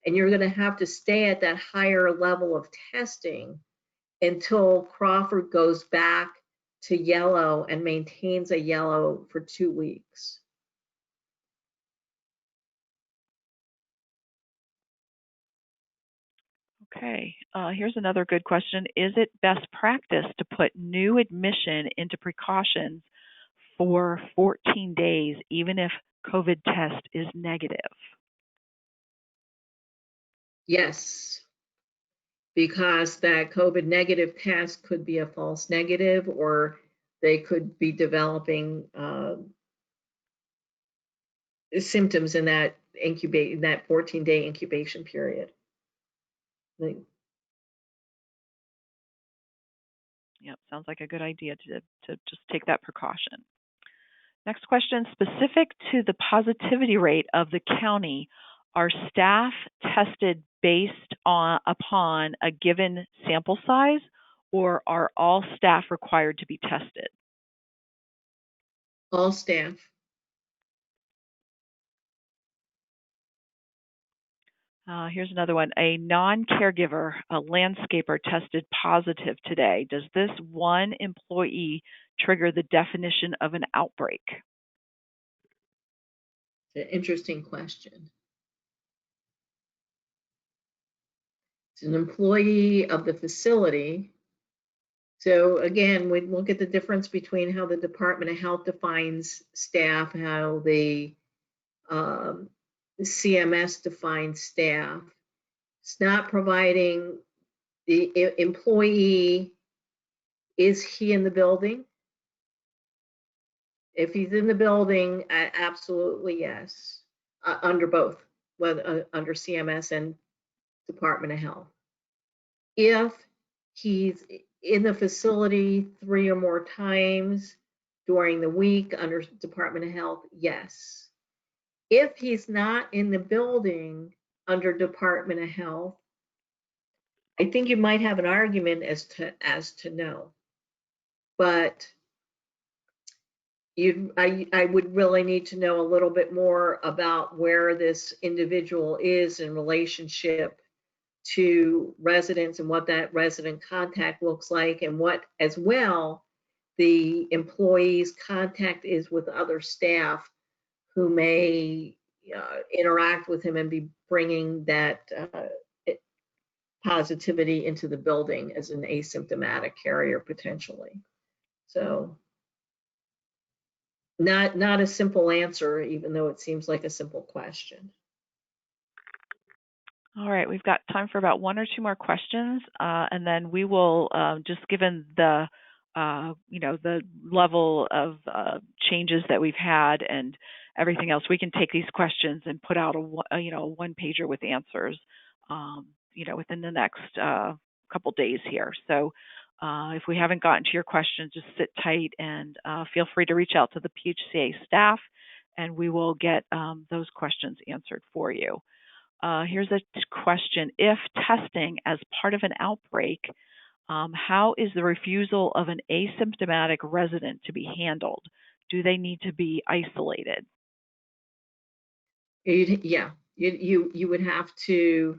And you're going to have to stay at that higher level of testing until Crawford goes back to yellow and maintains a yellow for 2 weeks. Okay, here's another good question. Is it best practice to put new admission into precautions for 14 days, even if COVID test is negative? Yes, because that COVID negative test could be a false negative, or they could be developing symptoms in that 14-day incubation period. Yep, sounds like a good idea to just take that precaution. Next question, specific to the positivity rate of the county, are staff tested based upon a given sample size, or are all staff required to be tested? All staff. Here's another one. A non-caregiver, a landscaper, tested positive today. Does this one employee trigger the definition of an outbreak? It's an interesting question. It's an employee of the facility. So again, we look at the difference between how the Department of Health defines staff, how the CMS defines staff. It's not providing the employee. Is he in the building? If he's in the building, absolutely yes, under both, whether under CMS and Department of Health. If he's in the facility 3 or more times during the week under Department of Health, yes. If he's not in the building under Department of Health, I think you might have an argument as to no. But I would really need to know a little bit more about where this individual is in relationship to residents and what that resident contact looks like, and what as well the employee's contact is with other staff who may interact with him and be bringing that positivity into the building as an asymptomatic carrier potentially. So not a simple answer, even though it seems like a simple question. All right, we've got time for about one or two more questions, and then we will, just given the, the level of changes that we've had and everything else, we can take these questions and put out a one-pager with answers, within the next couple days here. So if we haven't gotten to your questions, just sit tight and feel free to reach out to the PHCA staff, and we will get those questions answered for you. Here's a question. If testing as part of an outbreak, how is the refusal of an asymptomatic resident to be handled? Do they need to be isolated? Yeah, you would have to,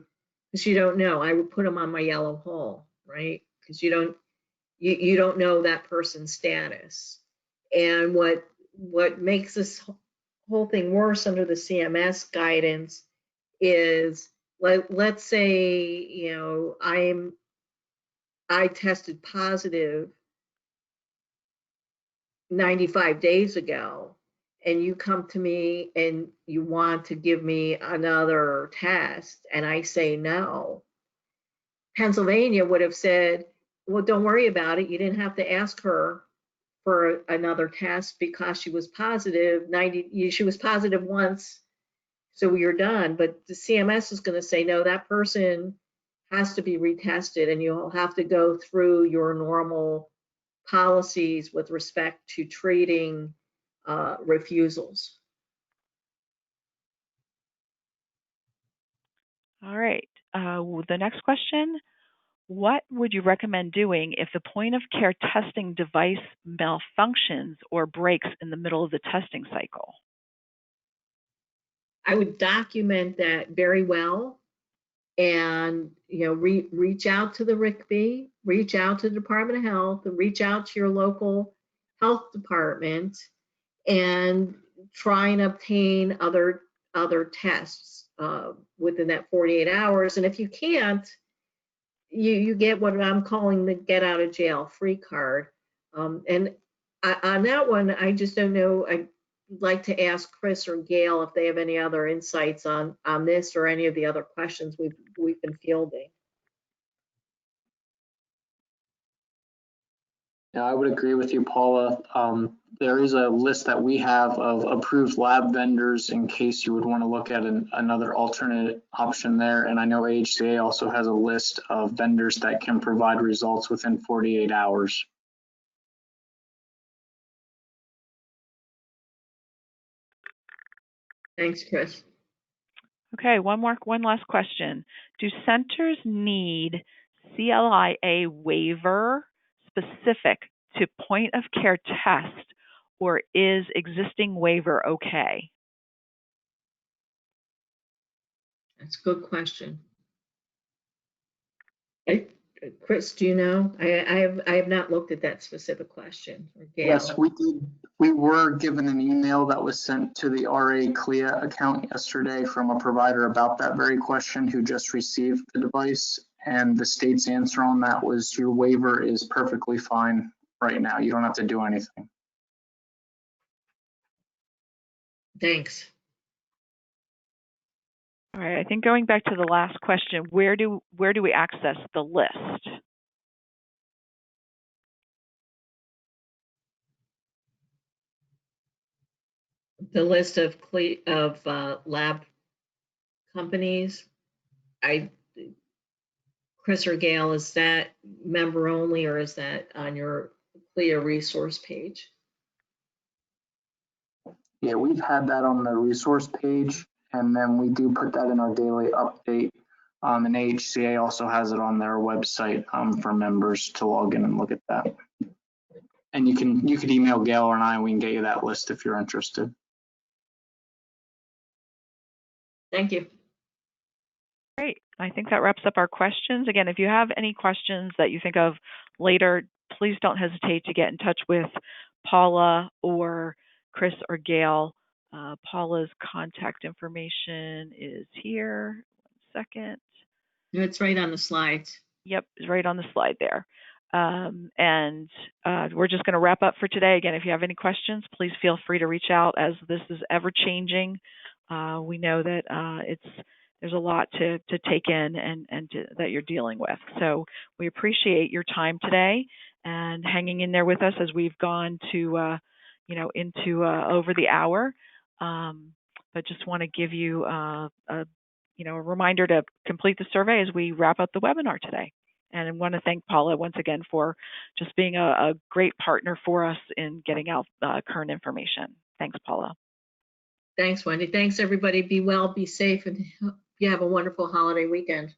because you don't know. I would put them on my yellow hole, right? Because you don't know that person's status. And what makes this whole thing worse under the CMS guidance is, let's say, I tested positive 95 days ago, and you come to me and you want to give me another test, and I say no. Pennsylvania would have said, well, don't worry about it. You didn't have to ask her for another test because she was positive she was positive once, so you're done. But the CMS is going to say, no, that person has to be retested, and you'll have to go through your normal policies with respect to treating refusals. All right. The next question, what would you recommend doing if the point of care testing device malfunctions or breaks in the middle of the testing cycle? I would document that very well, and reach out to the RICB, reach out to the Department of Health, and reach out to your local health department, and try and obtain other tests within that 48 hours. And if you can't, you get what I'm calling the get out of jail free card. And on that one, I just don't know. I'd like to ask Chris or Gail if they have any other insights on this or any of the other questions we've been fielding. Yeah, I would agree with you, Paula. There is a list that we have of approved lab vendors in case you would want to look at another alternate option there. And I know AHCA also has a list of vendors that can provide results within 48 hours. Thanks, Chris. Okay, one last question. Do centers need CLIA waiver specific to point of care test, or is existing waiver okay? That's a good question. Chris, do you know? I have not looked at that specific question. Yes, we did. We were given an email that was sent to the RA CLIA account yesterday from a provider about that very question who just received the device. And the state's answer on that was your waiver is perfectly fine right now. You don't have to do anything. Thanks. All right, I think going back to the last question, where do we access the list? The list of lab companies. Chris or Gail, is that member only, or is that on your CLIA resource page? Yeah, we've had that on the resource page, and then we do put that in our daily update. And AHCA also has it on their website for members to log in and look at that. And you could email Gail or I, and we can get you that list if you're interested. Thank you. Great. I think that wraps up our questions. Again, if you have any questions that you think of later, please don't hesitate to get in touch with Paula or Chris or Gail. Paula's contact information is here. 1 second. It's right on the slides. Yep, it's right on the slide there. We're just going to wrap up for today. Again, if you have any questions, please feel free to reach out, as this is ever changing. We know that there's a lot to take in and that you're dealing with. So we appreciate your time today and hanging in there with us as we've gone to into over the hour. But just want to give you a reminder to complete the survey as we wrap up the webinar today. And I want to thank Paula once again for just being a great partner for us in getting out current information. Thanks, Paula. Thanks, Wendy. Thanks, everybody. Be well, be safe, and you have a wonderful holiday weekend.